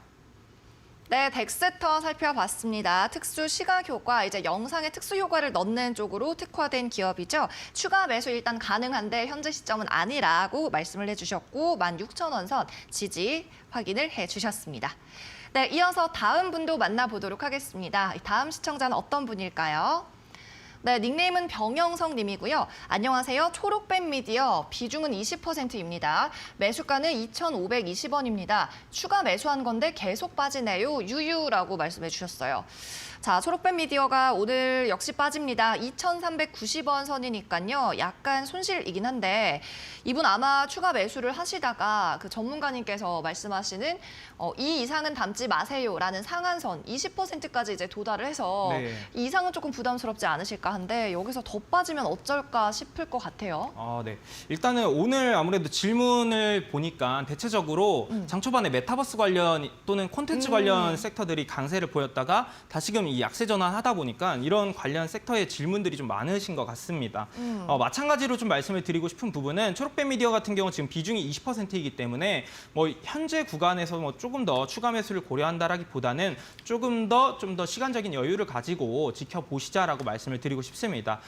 네, 덱스터 살펴봤습니다. 특수 시각 효과, 이제 영상에 특수 효과를 넣는 쪽으로 특화된 기업이죠. 추가 매수 일단 가능한데 현재 시점은 아니라고 말씀을 해주셨고 16,000원 선 지지 확인을 해주셨습니다. 네, 이어서 다음 분도 만나보도록 하겠습니다. 다음 시청자는 어떤 분일까요? 네, 닉네임은 병영성 님이고요. 안녕하세요. 초록뱀 미디어 비중은 20%입니다. 매수가는 2,520원입니다. 추가 매수한 건데 계속 빠지네요. 유유라고 말씀해 주셨어요. 자, 초록뱀 미디어가 오늘 역시 빠집니다. 2,390원 선이니까요. 약간 손실이긴 한데 이분 아마 추가 매수를 하시다가 그 전문가님께서 말씀하시는 이 이상은 담지 마세요라는 상한선 20%까지 이제 도달을 해서 네. 이 이상은 조금 부담스럽지 않으실까 한데 여기서 더 빠지면 어쩔까 싶을 것 같아요. 네. 일단은 오늘 아무래도 질문을 보니까 대체적으로 장 초반에 메타버스 관련 또는 콘텐츠 관련 섹터들이 강세를 보였다가 다시금 이 약세 전환하다 보니까 이런 관련 섹터의 질문들이 좀 많으신 것 같습니다. 마찬가지로 좀 말씀을 드리고 싶은 부분은 초록뱀 미디어 같은 경우 지금 비중이 20%이기 때문에 뭐 현재 구간에서 뭐 조금 더 추가 매수를 고려한다라기보다는 좀 더 시간적인 여유를 가지고 지켜보시자라고 말씀을 드리고 싶습니다.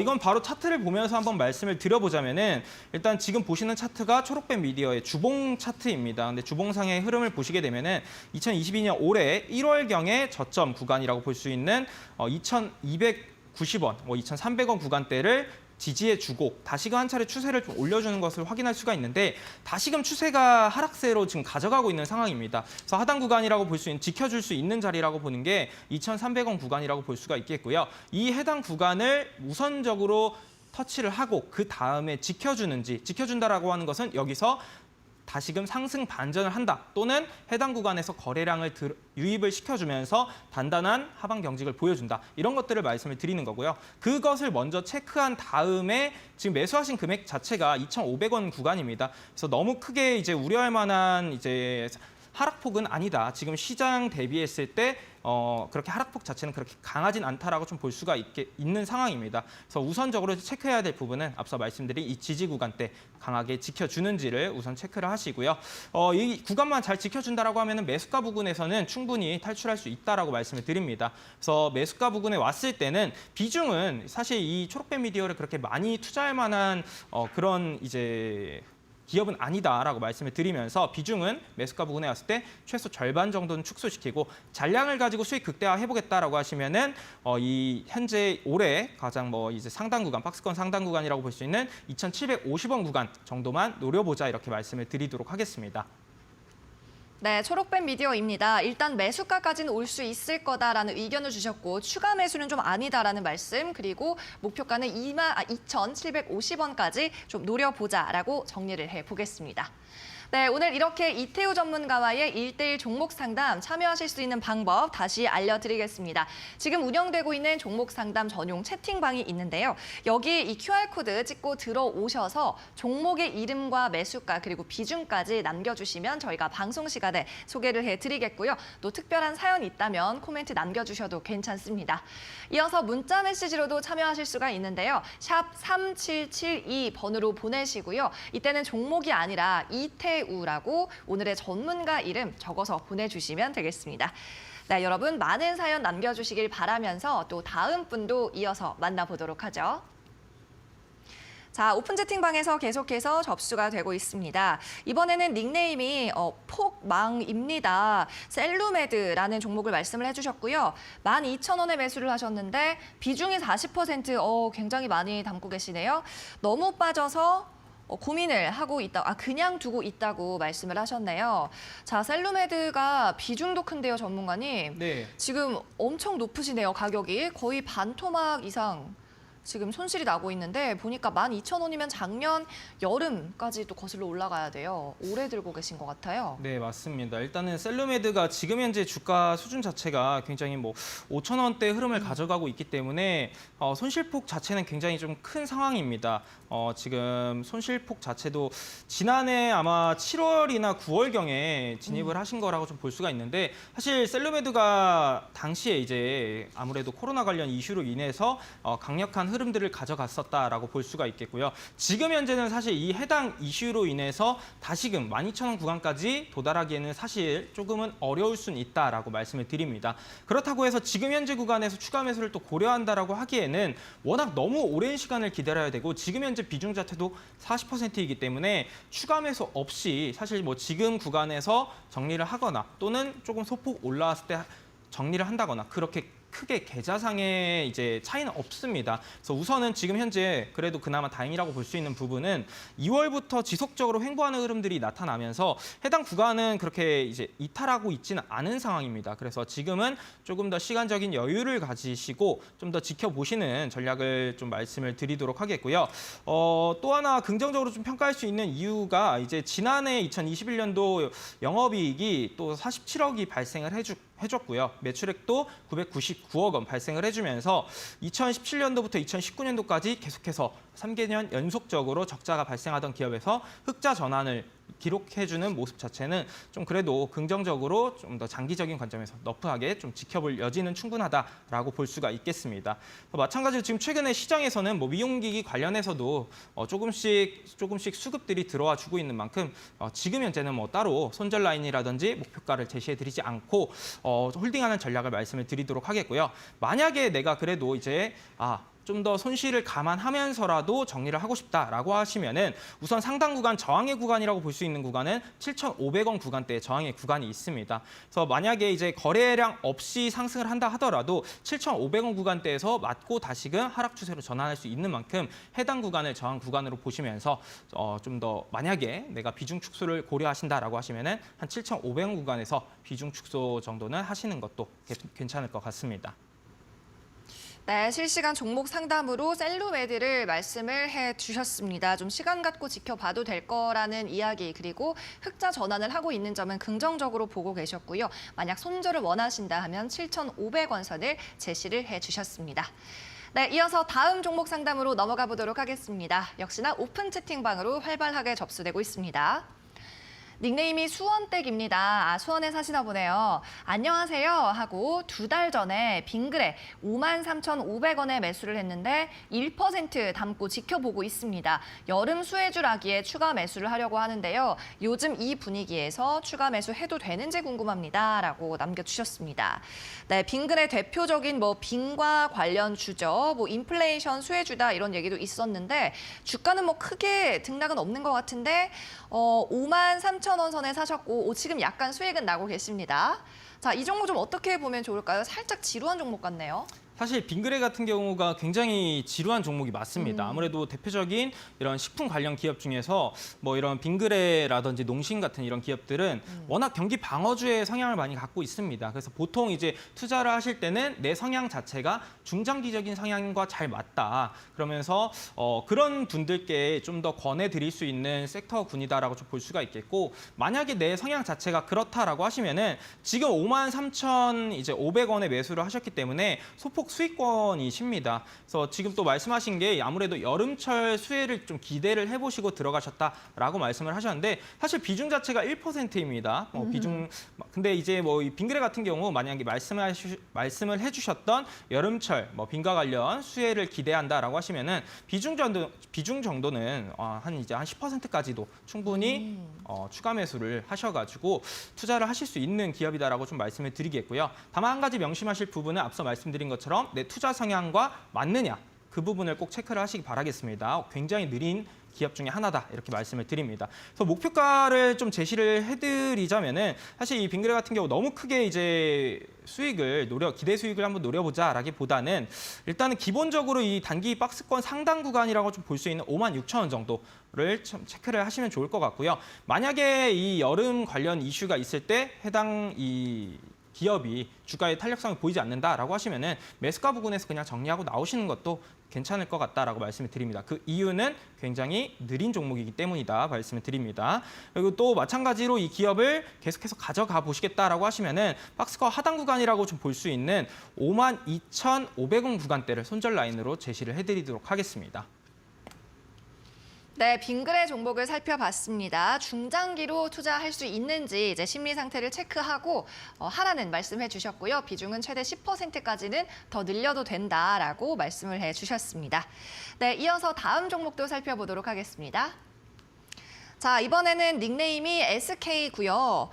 이건 바로 차트를 보면서 한번 말씀을 드려보자면은 일단 지금 보시는 차트가 초록뱀 미디어의 주봉 차트입니다. 근데 주봉상의 흐름을 보시게 되면은 2022년 올해 1월경의 저점 구간이라고 볼 수 있는 2,290원, 2,300원 구간대를 지지해주고 다시금 한 차례 추세를 좀 올려주는 것을 확인할 수가 있는데 다시금 추세가 하락세로 지금 가져가고 있는 상황입니다. 그래서 하단 구간이라고 볼 수 있는 지켜줄 수 있는 자리라고 보는 게 2,300원 구간이라고 볼 수가 있겠고요. 이 해당 구간을 우선적으로 터치를 하고 그 다음에 지켜준다라고 하는 것은 여기서 다시금 상승 반전을 한다 또는 해당 구간에서 거래량을 유입을 시켜주면서 단단한 하방 경직을 보여준다 이런 것들을 말씀을 드리는 거고요. 그것을 먼저 체크한 다음에 지금 매수하신 금액 자체가 2,500원 구간입니다. 그래서 너무 크게 이제 우려할 만한 이제 하락폭은 아니다. 지금 시장 대비했을 때 그렇게 하락폭 자체는 그렇게 강하진 않다라고 좀 볼 수가 있는 상황입니다. 그래서 우선적으로 체크해야 될 부분은 앞서 말씀드린 이 지지 구간대 강하게 지켜주는지를 우선 체크를 하시고요. 이 구간만 잘 지켜준다라고 하면은 매수가 부근에서는 충분히 탈출할 수 있다라고 말씀을 드립니다. 그래서 매수가 부근에 왔을 때는 비중은 사실 이 초록뱀 미디어를 그렇게 많이 투자할 만한 그런 이제 기업은 아니다라고 말씀을 드리면서 비중은 매수가 부근에 왔을 때 최소 절반 정도는 축소시키고 잔량을 가지고 수익 극대화 해보겠다라고 하시면은 이 현재 올해 가장 이제 상단 구간, 박스권 상단 구간이라고 볼 수 있는 2,750원 구간 정도만 노려보자 이렇게 말씀을 드리도록 하겠습니다. 네, 초록뱀 미디어입니다. 일단 매수가까지는 올 수 있을 거다라는 의견을 주셨고 추가 매수는 좀 아니다라는 말씀, 그리고 목표가는 2,750원까지 좀 노려보자라고 정리를 해보겠습니다. 네, 오늘 이렇게 이태우 전문가와의 1:1 종목 상담 참여하실 수 있는 방법 다시 알려드리겠습니다. 지금 운영되고 있는 종목 상담 전용 채팅방이 있는데요. 여기 이 QR코드 찍고 들어오셔서 종목의 이름과 매수가 그리고 비중까지 남겨주시면 저희가 방송 시간에 소개를 해드리겠고요. 또 특별한 사연 있다면 코멘트 남겨주셔도 괜찮습니다. 이어서 문자 메시지로도 참여하실 수가 있는데요. 샵 3772번으로 보내시고요. 이때는 종목이 아니라 이태우라고 오늘의 전문가 이름 적어서 보내주시면 되겠습니다. 네, 여러분 많은 사연 남겨주시길 바라면서 또 다음 분도 이어서 만나보도록 하죠. 자, 오픈 채팅방에서 계속해서 접수가 되고 있습니다. 이번에는 닉네임이 폭망입니다. 셀루메드라는 종목을 말씀을 해주셨고요. 12,000원에 매수를 하셨는데 비중이 40%, 굉장히 많이 담고 계시네요. 너무 빠져서 고민을 하고 있다, 그냥 두고 있다고 말씀을 하셨네요. 자, 셀루메드가 비중도 큰데요, 전문가님. 네. 지금 엄청 높으시네요, 가격이. 거의 반 토막 이상 지금 손실이 나고 있는데 보니까 12,000원이면 작년 여름까지 또 거슬러 올라가야 돼요. 오래 들고 계신 것 같아요. 네, 맞습니다. 일단은 셀루메드가 지금 현재 주가 수준 자체가 굉장히 5,000원대 흐름을 가져가고 있기 때문에 손실폭 자체는 굉장히 좀 큰 상황입니다. 지금 손실폭 자체도 지난해 아마 7월이나 9월경에 진입을 하신 거라고 좀 볼 수가 있는데, 사실 셀루메드가 당시에 이제 아무래도 코로나 관련 이슈로 인해서 강력한 흐름들을 가져갔었다라고 볼 수가 있겠고요. 지금 현재는 사실 이 해당 이슈로 인해서 다시금 12,000원 구간까지 도달하기에는 사실 조금은 어려울 수는 있다라고 말씀을 드립니다. 그렇다고 해서 지금 현재 구간에서 추가 매수를 또 고려한다라고 하기에는 워낙 너무 오랜 시간을 기다려야 되고 지금 현재 비중 자체도 40%이기 때문에 추가 매수 없이 사실 지금 구간에서 정리를 하거나 또는 조금 소폭 올라왔을 때 정리를 한다거나 그렇게 크게 계좌상의 이제 차이는 없습니다. 그래서 우선은 지금 현재 그래도 그나마 다행이라고 볼 수 있는 부분은 2월부터 지속적으로 횡보하는 흐름들이 나타나면서 해당 구간은 그렇게 이제 이탈하고 있지는 않은 상황입니다. 그래서 지금은 조금 더 시간적인 여유를 가지시고 좀 더 지켜보시는 전략을 좀 말씀을 드리도록 하겠고요. 또 하나 긍정적으로 좀 평가할 수 있는 이유가 이제 지난해 2021년도 영업이익이 또 47억이 발생을 해줬고요. 매출액도 999억 원 발생을 해주면서 2017년도부터 2019년도까지 계속해서 3개년 연속적으로 적자가 발생하던 기업에서 흑자 전환을 기록해주는 모습 자체는 좀 그래도 긍정적으로 좀 더 장기적인 관점에서 너프하게 좀 지켜볼 여지는 충분하다라고 볼 수가 있겠습니다. 마찬가지로 지금 최근에 시장에서는 미용기기 관련해서도 조금씩 수급들이 들어와 주고 있는 만큼 지금 현재는 따로 손절 라인이라든지 목표가를 제시해드리지 않고 홀딩하는 전략을 말씀을 드리도록 하겠고요. 만약에 내가 그래도 이제 좀 더 손실을 감안하면서라도 정리를 하고 싶다라고 하시면은 우선 상당 구간 저항의 구간이라고 볼 수 있는 구간은 7,500원 구간대의 저항의 구간이 있습니다. 그래서 만약에 이제 거래량 없이 상승을 한다 하더라도 7,500원 구간대에서 맞고 다시금 하락 추세로 전환할 수 있는 만큼 해당 구간을 저항 구간으로 보시면서 좀 더 만약에 내가 비중 축소를 고려하신다라고 하시면은 한 7,500원 구간에서 비중 축소 정도는 하시는 것도 괜찮을 것 같습니다. 네, 실시간 종목 상담으로 셀루메드를 말씀을 해주셨습니다. 좀 시간 갖고 지켜봐도 될 거라는 이야기, 그리고 흑자 전환을 하고 있는 점은 긍정적으로 보고 계셨고요. 만약 손절을 원하신다 하면 7,500원 선을 제시를 해주셨습니다. 네, 이어서 다음 종목 상담으로 넘어가 보도록 하겠습니다. 역시나 오픈 채팅방으로 활발하게 접수되고 있습니다. 닉네임이 수원댁입니다. 수원에 사시나 보네요. 안녕하세요 하고 2달 전에 빙그레 53,500원에 매수를 했는데 1% 담고 지켜보고 있습니다. 여름 수혜주라기에 추가 매수를 하려고 하는데요. 요즘 이 분위기에서 추가 매수해도 되는지 궁금합니다. 라고 남겨주셨습니다. 네, 빙그레 대표적인 빙과 관련 주죠. 인플레이션 수혜주다 이런 얘기도 있었는데 주가는 크게 등락은 없는 것 같은데 53,000원 선에 사셨고 지금 약간 수익은 나고 계십니다. 자, 이 종목 좀 어떻게 보면 좋을까요? 살짝 지루한 종목 같네요. 사실 빙그레 같은 경우가 굉장히 지루한 종목이 맞습니다. 아무래도 대표적인 이런 식품 관련 기업 중에서 이런 빙그레라든지 농심 같은 이런 기업들은 워낙 경기 방어주의 성향을 많이 갖고 있습니다. 그래서 보통 이제 투자를 하실 때는 내 성향 자체가 중장기적인 성향과 잘 맞다. 그러면서 그런 분들께 좀 더 권해드릴 수 있는 섹터군이다라고 좀 볼 수가 있겠고, 만약에 내 성향 자체가 그렇다라고 하시면은 지금 53,500원에 매수를 하셨기 때문에 소폭 수익권이십니다. 그래서 지금 또 말씀하신 게 아무래도 여름철 수혜를 좀 기대를 해보시고 들어가셨다라고 말씀을 하셨는데 사실 비중 자체가 1%입니다. 근데 이제 이 빙그레 같은 경우 만약에 말씀을 해주셨던 여름철 빙과 관련 수혜를 기대한다라고 하시면은 비중 정도는 한 10%까지도 충분히 추가 매수를 하셔가지고 투자를 하실 수 있는 기업이다라고 좀 말씀을 드리겠고요. 다만 한 가지 명심하실 부분은 앞서 말씀드린 것처럼 내 투자 성향과 맞느냐 그 부분을 꼭 체크를 하시기 바라겠습니다. 굉장히 느린 기업 중에 하나다 이렇게 말씀을 드립니다. 그래서 목표가를 좀 제시를 해드리자면은 사실 이 빙그레 같은 경우 너무 크게 이제 기대 수익을 한번 노려보자라기보다는 일단은 기본적으로 이 단기 박스권 상단 구간이라고 좀 볼 수 있는 56,000원 정도를 좀 체크를 하시면 좋을 것 같고요. 만약에 이 여름 관련 이슈가 있을 때 해당 이 기업이 주가의 탄력성을 보이지 않는다라고 하시면은 매수가 부근에서 그냥 정리하고 나오시는 것도 괜찮을 것 같다라고 말씀을 드립니다. 그 이유는 굉장히 느린 종목이기 때문이다 말씀을 드립니다. 그리고 또 마찬가지로 이 기업을 계속해서 가져가 보시겠다라고 하시면은 박스권 하단 구간이라고 좀 볼 수 있는 52,500원 구간대를 손절 라인으로 제시를 해드리도록 하겠습니다. 네, 빙그레 종목을 살펴봤습니다. 중장기로 투자할 수 있는지 이제 심리 상태를 체크하고 하라는 말씀해 주셨고요. 비중은 최대 10%까지는 더 늘려도 된다라고 말씀을 해 주셨습니다. 네, 이어서 다음 종목도 살펴보도록 하겠습니다. 자, 이번에는 닉네임이 SK고요.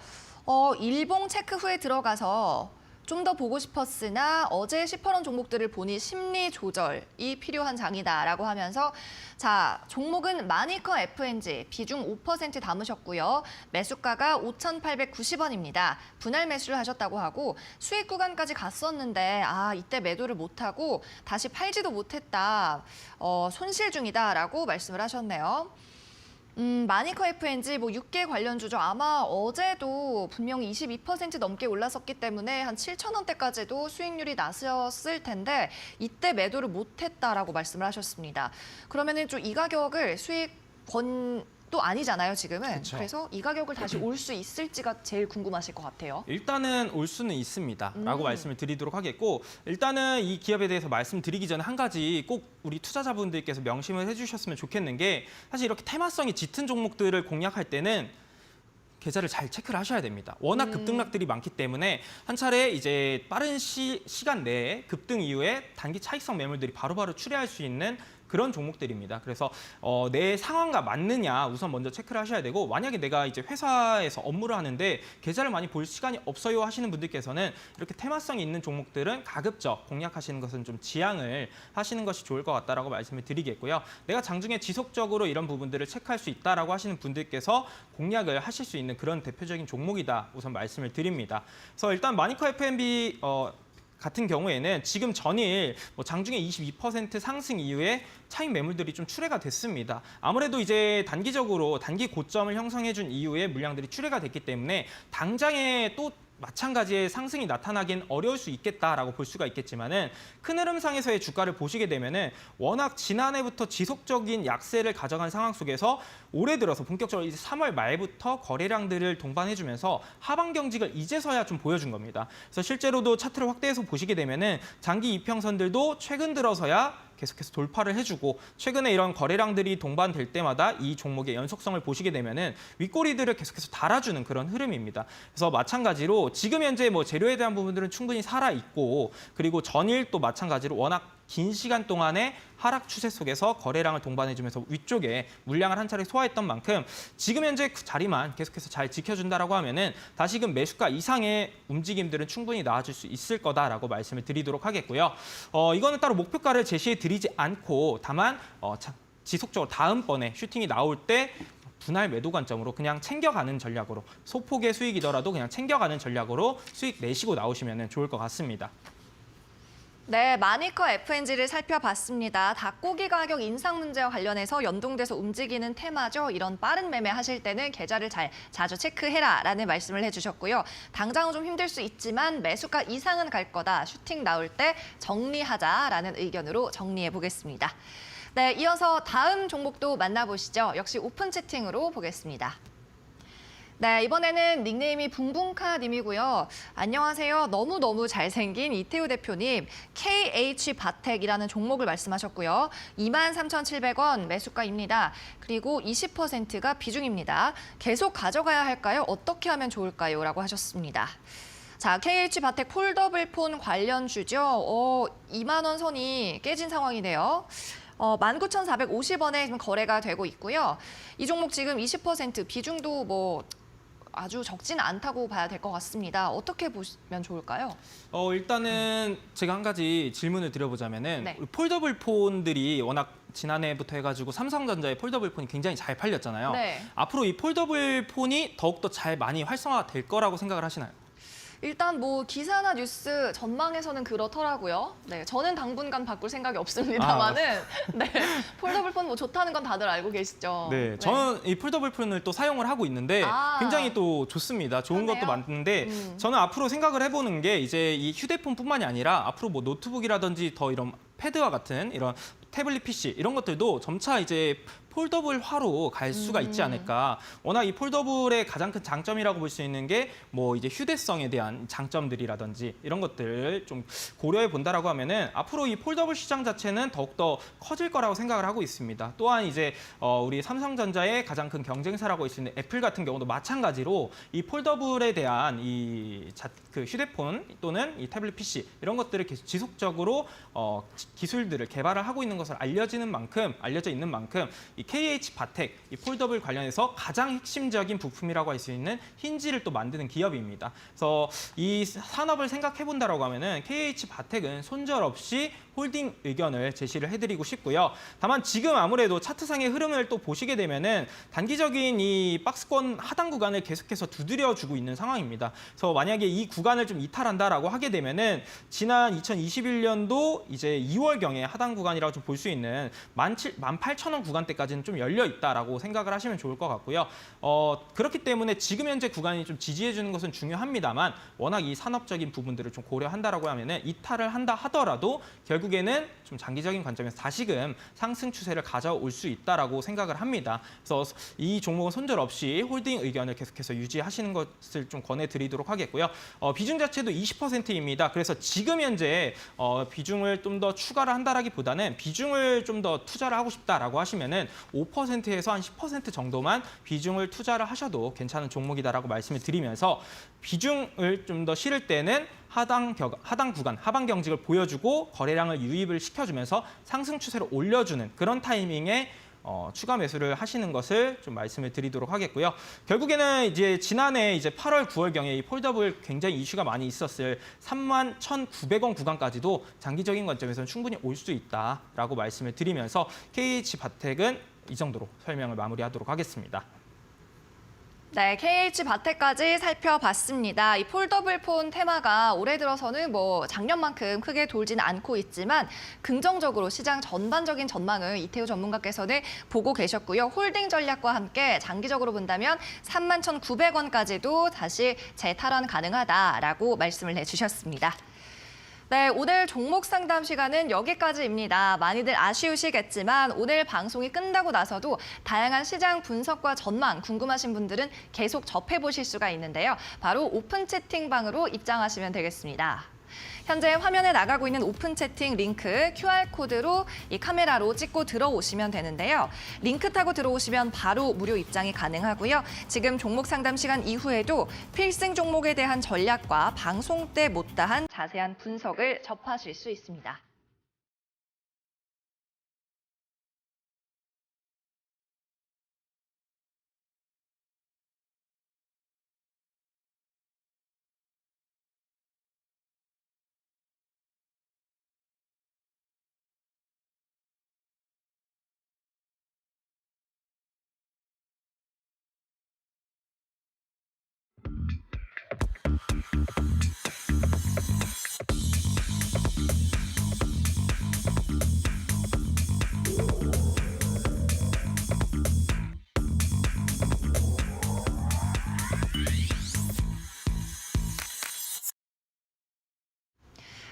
일봉 체크 후에 들어가서 좀 더 보고 싶었으나 어제 10%원 종목들을 보니 심리 조절이 필요한 장이다라고 하면서 자, 종목은 마니커 FNG 비중 5% 담으셨고요. 매수가가 5,890원입니다. 분할 매수를 하셨다고 하고 수익 구간까지 갔었는데 이때 매도를 못하고 다시 팔지도 못했다. 손실 중이다라고 말씀을 하셨네요. 마니커 FNG 6개 관련주죠. 아마 어제도 분명히 22% 넘게 올랐었기 때문에 한 7,000원대까지도 수익률이 났었을 텐데 이때 매도를 못했다라고 말씀을 하셨습니다. 그러면은 좀 이 가격을 수익권도 아니잖아요, 지금은. 그쵸. 그래서 이 가격을 다시 올 수 있을지가 제일 궁금하실 것 같아요. 일단은 올 수는 있습니다라고 말씀을 드리도록 하겠고, 일단은 이 기업에 대해서 말씀드리기 전에 한 가지 꼭 우리 투자자분들께서 명심을 해주셨으면 좋겠는 게, 사실 이렇게 테마성이 짙은 종목들을 공략할 때는 계좌를 잘 체크를 하셔야 됩니다. 워낙 급등락들이 많기 때문에 한 차례 이제 빠른 시간 내에 급등 이후에 단기 차익성 매물들이 바로바로 출회할 수 있는 그런 종목들입니다. 그래서 내 상황과 맞느냐 우선 먼저 체크를 하셔야 되고, 만약에 내가 이제 회사에서 업무를 하는데 계좌를 많이 볼 시간이 없어요 하시는 분들께서는 이렇게 테마성이 있는 종목들은 가급적 공략하시는 것은 좀 지양을 하시는 것이 좋을 것 같다라고 말씀을 드리겠고요. 내가 장중에 지속적으로 이런 부분들을 체크할 수 있다라고 하시는 분들께서 공략을 하실 수 있는 그런 대표적인 종목이다 우선 말씀을 드립니다. 그래서 일단 마니커 FNB 같은 경우에는 지금 전일 장중에 22% 상승 이후에 차익 매물들이 좀 출회가 됐습니다. 아무래도 이제 단기적으로 단기 고점을 형성해준 이후에 물량들이 출회가 됐기 때문에 당장에 또 마찬가지의 상승이 나타나긴 어려울 수 있겠다라고 볼 수가 있겠지만은 큰 흐름상에서의 주가를 보시게 되면은 워낙 지난해부터 지속적인 약세를 가져간 상황 속에서 올해 들어서 본격적으로 이제 3월 말부터 거래량들을 동반해주면서 하방 경직을 이제서야 좀 보여준 겁니다. 그래서 실제로도 차트를 확대해서 보시게 되면은 장기 이평선들도 최근 들어서야 계속해서 돌파를 해주고 최근에 이런 거래량들이 동반될 때마다 이 종목의 연속성을 보시게 되면은 윗꼬리들을 계속해서 달아주는 그런 흐름입니다. 그래서 마찬가지로 지금 현재 뭐 재료에 대한 부분들은 충분히 살아 있고 그리고 전일도 마찬가지로 워낙 긴 시간 동안의 하락 추세 속에서 거래량을 동반해주면서 위쪽에 물량을 한 차례 소화했던 만큼 지금 현재 그 자리만 계속해서 잘 지켜준다라고 하면은 다시금 매수가 이상의 움직임들은 충분히 나와줄 수 있을 거다라고 말씀을 드리도록 하겠고요. 이거는 따로 목표가를 제시해 드리지 않고 다만 지속적으로 다음번에 슈팅이 나올 때 분할 매도 관점으로 그냥 챙겨가는 전략으로 소폭의 수익이더라도 그냥 챙겨가는 전략으로 수익 내시고 나오시면 좋을 것 같습니다. 네, 마니커 FNG를 살펴봤습니다. 닭고기 가격 인상 문제와 관련해서 연동돼서 움직이는 테마죠. 이런 빠른 매매 하실 때는 계좌를 자주 체크해라라는 말씀을 해주셨고요. 당장은 좀 힘들 수 있지만 매수가 이상은 갈 거다. 슈팅 나올 때 정리하자라는 의견으로 정리해 보겠습니다. 네, 이어서 다음 종목도 만나보시죠. 역시 오픈 채팅으로 보겠습니다. 네, 이번에는 닉네임이 붕붕카님이고요. 안녕하세요. 너무너무 잘생긴 이태우 대표님. KH바텍이라는 종목을 말씀하셨고요. 23,700원 매수가입니다. 그리고 20%가 비중입니다. 계속 가져가야 할까요? 어떻게 하면 좋을까요? 라고 하셨습니다. 자, KH바텍 폴더블 폰 관련주죠. 2만 원 선이 깨진 상황이네요. 19,450원에 지금 거래가 되고 있고요. 이 종목 지금 20% 비중도 뭐 아주 적진 않다고 봐야 될 것 같습니다. 어떻게 보시면 좋을까요? 일단은 제가 한 가지 질문을 드려보자면은 네. 폴더블 폰들이 워낙 지난해부터 해가지고 삼성전자의 폴더블 폰이 굉장히 잘 팔렸잖아요. 네. 앞으로 이 폴더블 폰이 더욱더 잘 많이 활성화가 될 거라고 생각을 하시나요? 일단 뭐 기사나 뉴스 전망에서는 그렇더라고요. 네, 저는 당분간 바꿀 생각이 없습니다만은 네, 폴더블 폰 뭐 좋다는 건 다들 알고 계시죠. 네, 저는 이 폴더블 폰을 또 사용을 하고 있는데 굉장히 또 좋습니다. 좋은 그러네요. 것도 많은데 저는 앞으로 생각을 해보는 게 이제 이 휴대폰뿐만이 아니라 앞으로 뭐 노트북이라든지 더 이런 패드와 같은 이런 태블릿 PC 이런 것들도 점차 이제 폴더블화로 갈 수가 있지 않을까. 워낙 이 폴더블의 가장 큰 장점이라고 볼 수 있는 게 뭐 이제 휴대성에 대한 장점들이라든지 이런 것들을 좀 고려해 본다라고 하면은 앞으로 이 폴더블 시장 자체는 더욱더 커질 거라고 생각을 하고 있습니다. 또한 이제 우리 삼성전자의 가장 큰 경쟁사라고 할 수 있는 애플 같은 경우도 마찬가지로 이 폴더블에 대한 그 휴대폰 또는 이 태블릿 PC 이런 것들을 계속 지속적으로 기술들을 개발을 하고 있는 것을 알려져 있는 만큼 이 KH바텍, 이 폴더블 관련해서 가장 핵심적인 부품이라고 할 수 있는 힌지를 또 만드는 기업입니다. 그래서 이 산업을 생각해 본다라고 하면은 KH바텍은 손절없이 홀딩 의견을 제시를 해드리고 싶고요. 다만 지금 아무래도 차트상의 흐름을 또 보시게 되면은 단기적인 이 박스권 하단 구간을 계속해서 두드려주고 있는 상황입니다. 그래서 만약에 이 구간을 좀 이탈한다라고 하게 되면은 지난 2021년도 이제 2월경에 하단 구간이라고 좀 볼 수 있는 18,000원 구간대까지는 좀 열려 있다라고 생각을 하시면 좋을 것 같고요. 그렇기 때문에 지금 현재 구간이 좀 지지해주는 것은 중요합니다만 워낙 이 산업적인 부분들을 좀 고려한다라고 하면은 이탈을 한다 하더라도 결국에는 좀 장기적인 관점에서 다시금 상승 추세를 가져올 수 있다라고 생각을 합니다. 그래서 이 종목은 손절 없이 홀딩 의견을 계속해서 유지하시는 것을 좀 권해드리도록 하겠고요. 비중 자체도 20%입니다. 그래서 지금 현재 비중을 좀 더 추가를 한다라기보다는 비중을 좀 더 투자를 하고 싶다라고 하시면은 5%에서 한 10% 정도만 비중을 투자를 하셔도 괜찮은 종목이다라고 말씀을 드리면서 비중을 좀 더 실을 때는 하단 구간, 하방 경직을 보여주고 거래량을 유입을 시켜주면서 상승 추세를 올려주는 그런 타이밍에 추가 매수를 하시는 것을 좀 말씀을 드리도록 하겠고요. 결국에는 이제 지난해 이제 8월, 9월경에 이 폴더블 굉장히 이슈가 많이 있었을 31,900원 구간까지도 장기적인 관점에서는 충분히 올 수 있다라고 말씀을 드리면서 KH바텍은 이 정도로 설명을 마무리하도록 하겠습니다. 네, KH바텍까지 살펴봤습니다. 이 폴더블 폰 테마가 올해 들어서는 뭐 작년만큼 크게 돌지는 않고 있지만 긍정적으로 시장 전반적인 전망을 이태우 전문가께서는 보고 계셨고요. 홀딩 전략과 함께 장기적으로 본다면 31,900원까지도 다시 재탈환 가능하다라고 말씀을 해주셨습니다. 네, 오늘 종목 상담 시간은 여기까지입니다. 많이들 아쉬우시겠지만 오늘 방송이 끝나고 나서도 다양한 시장 분석과 전망 궁금하신 분들은 계속 접해보실 수가 있는데요. 바로 오픈 채팅방으로 입장하시면 되겠습니다. 현재 화면에 나가고 있는 오픈 채팅 링크 QR코드로 이 카메라로 찍고 들어오시면 되는데요. 링크 타고 들어오시면 바로 무료 입장이 가능하고요. 지금 종목 상담 시간 이후에도 필승 종목에 대한 전략과 방송 때 못다한 자세한 분석을 접하실 수 있습니다.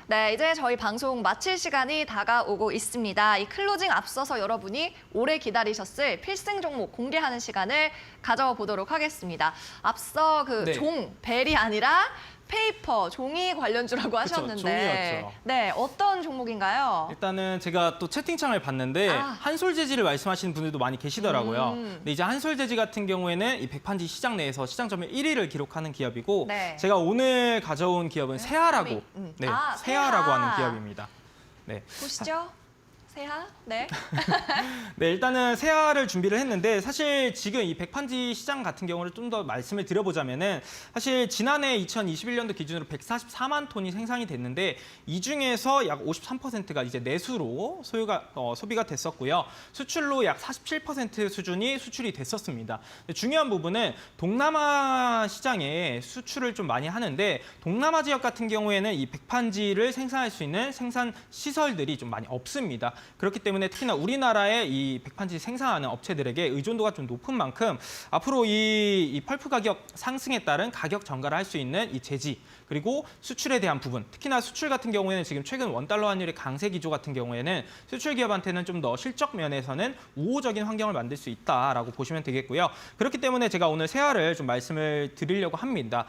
네, 이제 저희 방송 마칠 시간이 다가오고 있습니다. 이 클로징 앞서서 여러분이 오래 기다리셨을 필승 종목 공개하는 시간을 가져보도록 하겠습니다. 앞서 그 네. 벨이 아니라 페이퍼, 종이 관련주라고 그쵸, 하셨는데 종이였죠. 네, 어떤 종목인가요? 일단은 제가 또 채팅창을 봤는데 한솔재지를 말씀하시는 분들도 많이 계시더라고요. 근데 이제 한솔재지 같은 경우에는 이 백판지 시장 내에서 시장 점유율 1위를 기록하는 기업이고 네. 제가 오늘 가져온 기업은 세아라고 네, 세아라고 하는 기업입니다. 네. 보시죠. 세아? 네. 네, 일단은 세아를 준비를 했는데 사실 지금 이 백판지 시장 같은 경우를 좀 더 말씀을 드려보자면은 사실 지난해 2021년도 기준으로 144만 톤이 생산이 됐는데 이 중에서 약 53%가 이제 내수로 소비가 됐었고요. 수출로 약 47% 수준이 수출이 됐었습니다. 중요한 부분은 동남아 시장에 수출을 좀 많이 하는데 동남아 지역 같은 경우에는 이 백판지를 생산할 수 있는 생산 시설들이 좀 많이 없습니다. 그렇기 때문에 특히나 우리나라의 이 백판지 생산하는 업체들에게 의존도가 좀 높은 만큼 앞으로 이 펄프 가격 상승에 따른 가격 전가를 할 수 있는 이 제지 그리고 수출에 대한 부분, 특히나 수출 같은 경우에는 지금 최근 원달러 환율의 강세 기조 같은 경우에는 수출 기업한테는 좀 더 실적 면에서는 우호적인 환경을 만들 수 있다라고 보시면 되겠고요. 그렇기 때문에 제가 오늘 세아를 좀 말씀을 드리려고 합니다.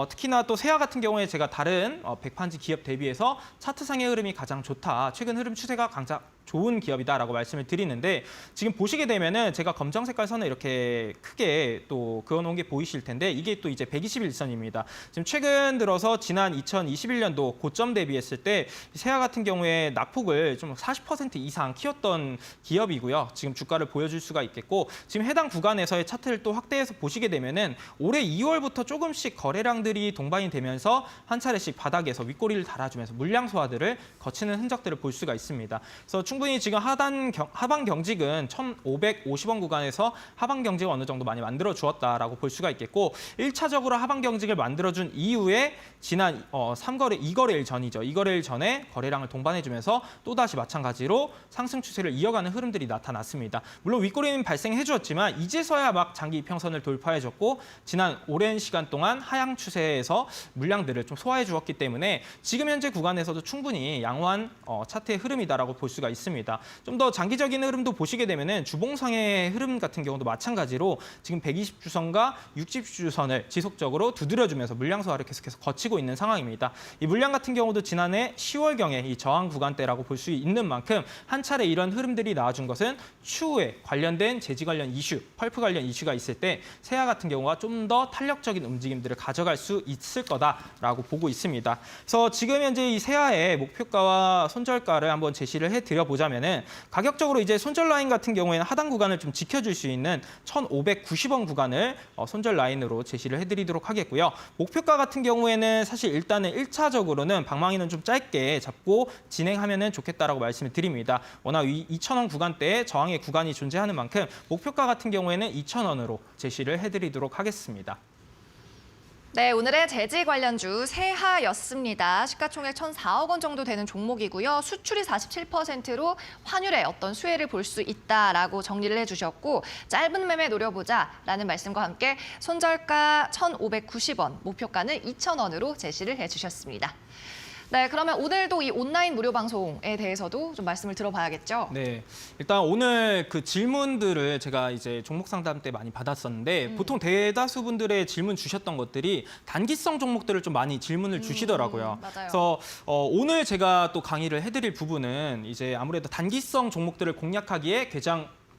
특히나 또 세아 같은 경우에 제가 다른 백판지 기업 대비해서 차트상의 흐름이 가장 좋다. 최근 흐름 추세가 가장 좋은 기업이다라고 말씀을 드리는데 지금 보시게 되면은 제가 검정 색깔 선을 이렇게 크게 또 그어놓은 게 보이실 텐데 이게 또 이제 121선입니다. 지금 최근 들어서 지난 2021년도 고점 대비했을 때 세아 같은 경우에 낙폭을 좀 40% 이상 키웠던 기업이고요. 지금 주가를 보여줄 수가 있겠고 지금 해당 구간에서의 차트를 또 확대해서 보시게 되면은 올해 2월부터 조금씩 거래량들이 동반이 되면서 한 차례씩 바닥에서 윗꼬리를 달아주면서 물량 소화들을 거치는 흔적들을 볼 수가 있습니다. 그래서 충분히 지금 하방 경직은 1,550원 구간에서 하방 경직을 어느 정도 많이 만들어 주었다라고 볼 수가 있겠고 1차적으로 하방 경직을 만들어 준 이후에 지난 2거래일 전이죠. 2거래일 전에 거래량을 동반해주면서 또다시 마찬가지로 상승 추세를 이어가는 흐름들이 나타났습니다. 물론 윗꼬리는 발생해 주었지만 이제서야 막 장기 이평선을 돌파해줬고 지난 오랜 시간 동안 하향 추세에서 물량들을 좀 소화해 주었기 때문에 지금 현재 구간에서도 충분히 양호한 차트의 흐름이다라고 볼 수가 있습니다. 좀 더 장기적인 흐름도 보시게 되면은 주봉상의 흐름 같은 경우도 마찬가지로 지금 120주선과 60주선을 지속적으로 두드려주면서 물량 소화를 계속해서 거치고 있는 상황입니다. 이 물량 같은 경우도 지난해 10월경에 이 저항 구간대라고 볼 수 있는 만큼 한 차례 이런 흐름들이 나와준 것은 추후에 관련된 재지 관련 이슈, 펄프 관련 이슈가 있을 때 세아 같은 경우가 좀 더 탄력적인 움직임들을 가져갈 수 있을 거다라고 보고 있습니다. 그래서 지금 현재 이 세아의 목표가와 손절가를 한번 제시를 해드려보자면은 가격적으로 이제 손절 라인 같은 경우에는 하단 구간을 좀 지켜줄 수 있는 1,590원 구간을 손절 라인으로 제시를 해드리도록 하겠고요. 목표가 같은 경우에는 사실 일단은 1차적으로는 방망이는 좀 짧게 잡고 진행하면은 좋겠다라고 말씀을 드립니다. 워낙 2,000원 구간대에 저항의 구간이 존재하는 만큼 목표가 같은 경우에는 2,000원으로 제시를 해드리도록 하겠습니다. 네, 오늘의 재지 관련주 세하였습니다. 시가총액 1,004억 원 정도 되는 종목이고요. 수출이 47%로 환율의 어떤 수혜를 볼 수 있다라고 정리를 해주셨고 짧은 매매 노려보자라는 말씀과 함께 손절가 1,590원, 목표가는 2,000원으로 제시를 해주셨습니다. 네, 그러면 오늘도 이 온라인 무료 방송에 대해서도 좀 말씀을 들어봐야겠죠? 네, 일단 오늘 그 질문들을 제가 이제 종목 상담 때 많이 받았었는데 보통 대다수 분들의 질문 주셨던 것들이 단기성 종목들을 좀 많이 질문을 주시더라고요. 맞아요. 그래서 오늘 제가 또 강의를 해드릴 부분은 이제 아무래도 단기성 종목들을 공략하기에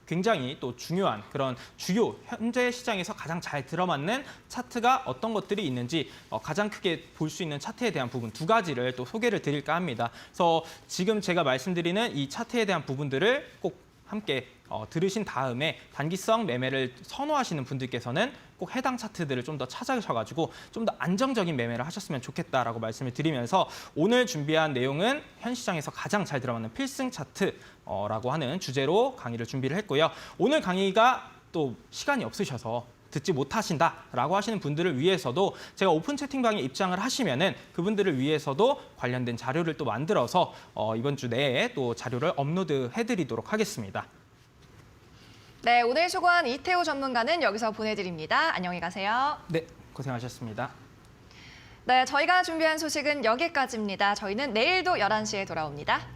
굉장히 또 중요한 그런 주요 현재 시장에서 가장 잘 들어맞는 차트가 어떤 것들이 있는지 가장 크게 볼 수 있는 차트에 대한 부분 두 가지를 또 소개를 드릴까 합니다. 그래서 지금 제가 말씀드리는 이 차트에 대한 부분들을 꼭 함께 들으신 다음에 단기성 매매를 선호하시는 분들께서는 꼭 해당 차트들을 좀 더 찾아셔가지고 좀 더 안정적인 매매를 하셨으면 좋겠다라고 말씀을 드리면서 오늘 준비한 내용은 현 시장에서 가장 잘 들어맞는 필승 차트라고 하는 주제로 강의를 준비를 했고요. 오늘 강의가 또 시간이 없으셔서 듣지 못하신다라고 하시는 분들을 위해서도 제가 오픈 채팅방에 입장을 하시면은 그분들을 위해서도 관련된 자료를 또 만들어서 이번 주 내에 또 자료를 업로드해드리도록 하겠습니다. 네, 오늘 수고한 이태호 전문가는 여기서 보내드립니다. 안녕히 가세요. 네, 고생하셨습니다. 네, 저희가 준비한 소식은 여기까지입니다. 저희는 내일도 11시에 돌아옵니다.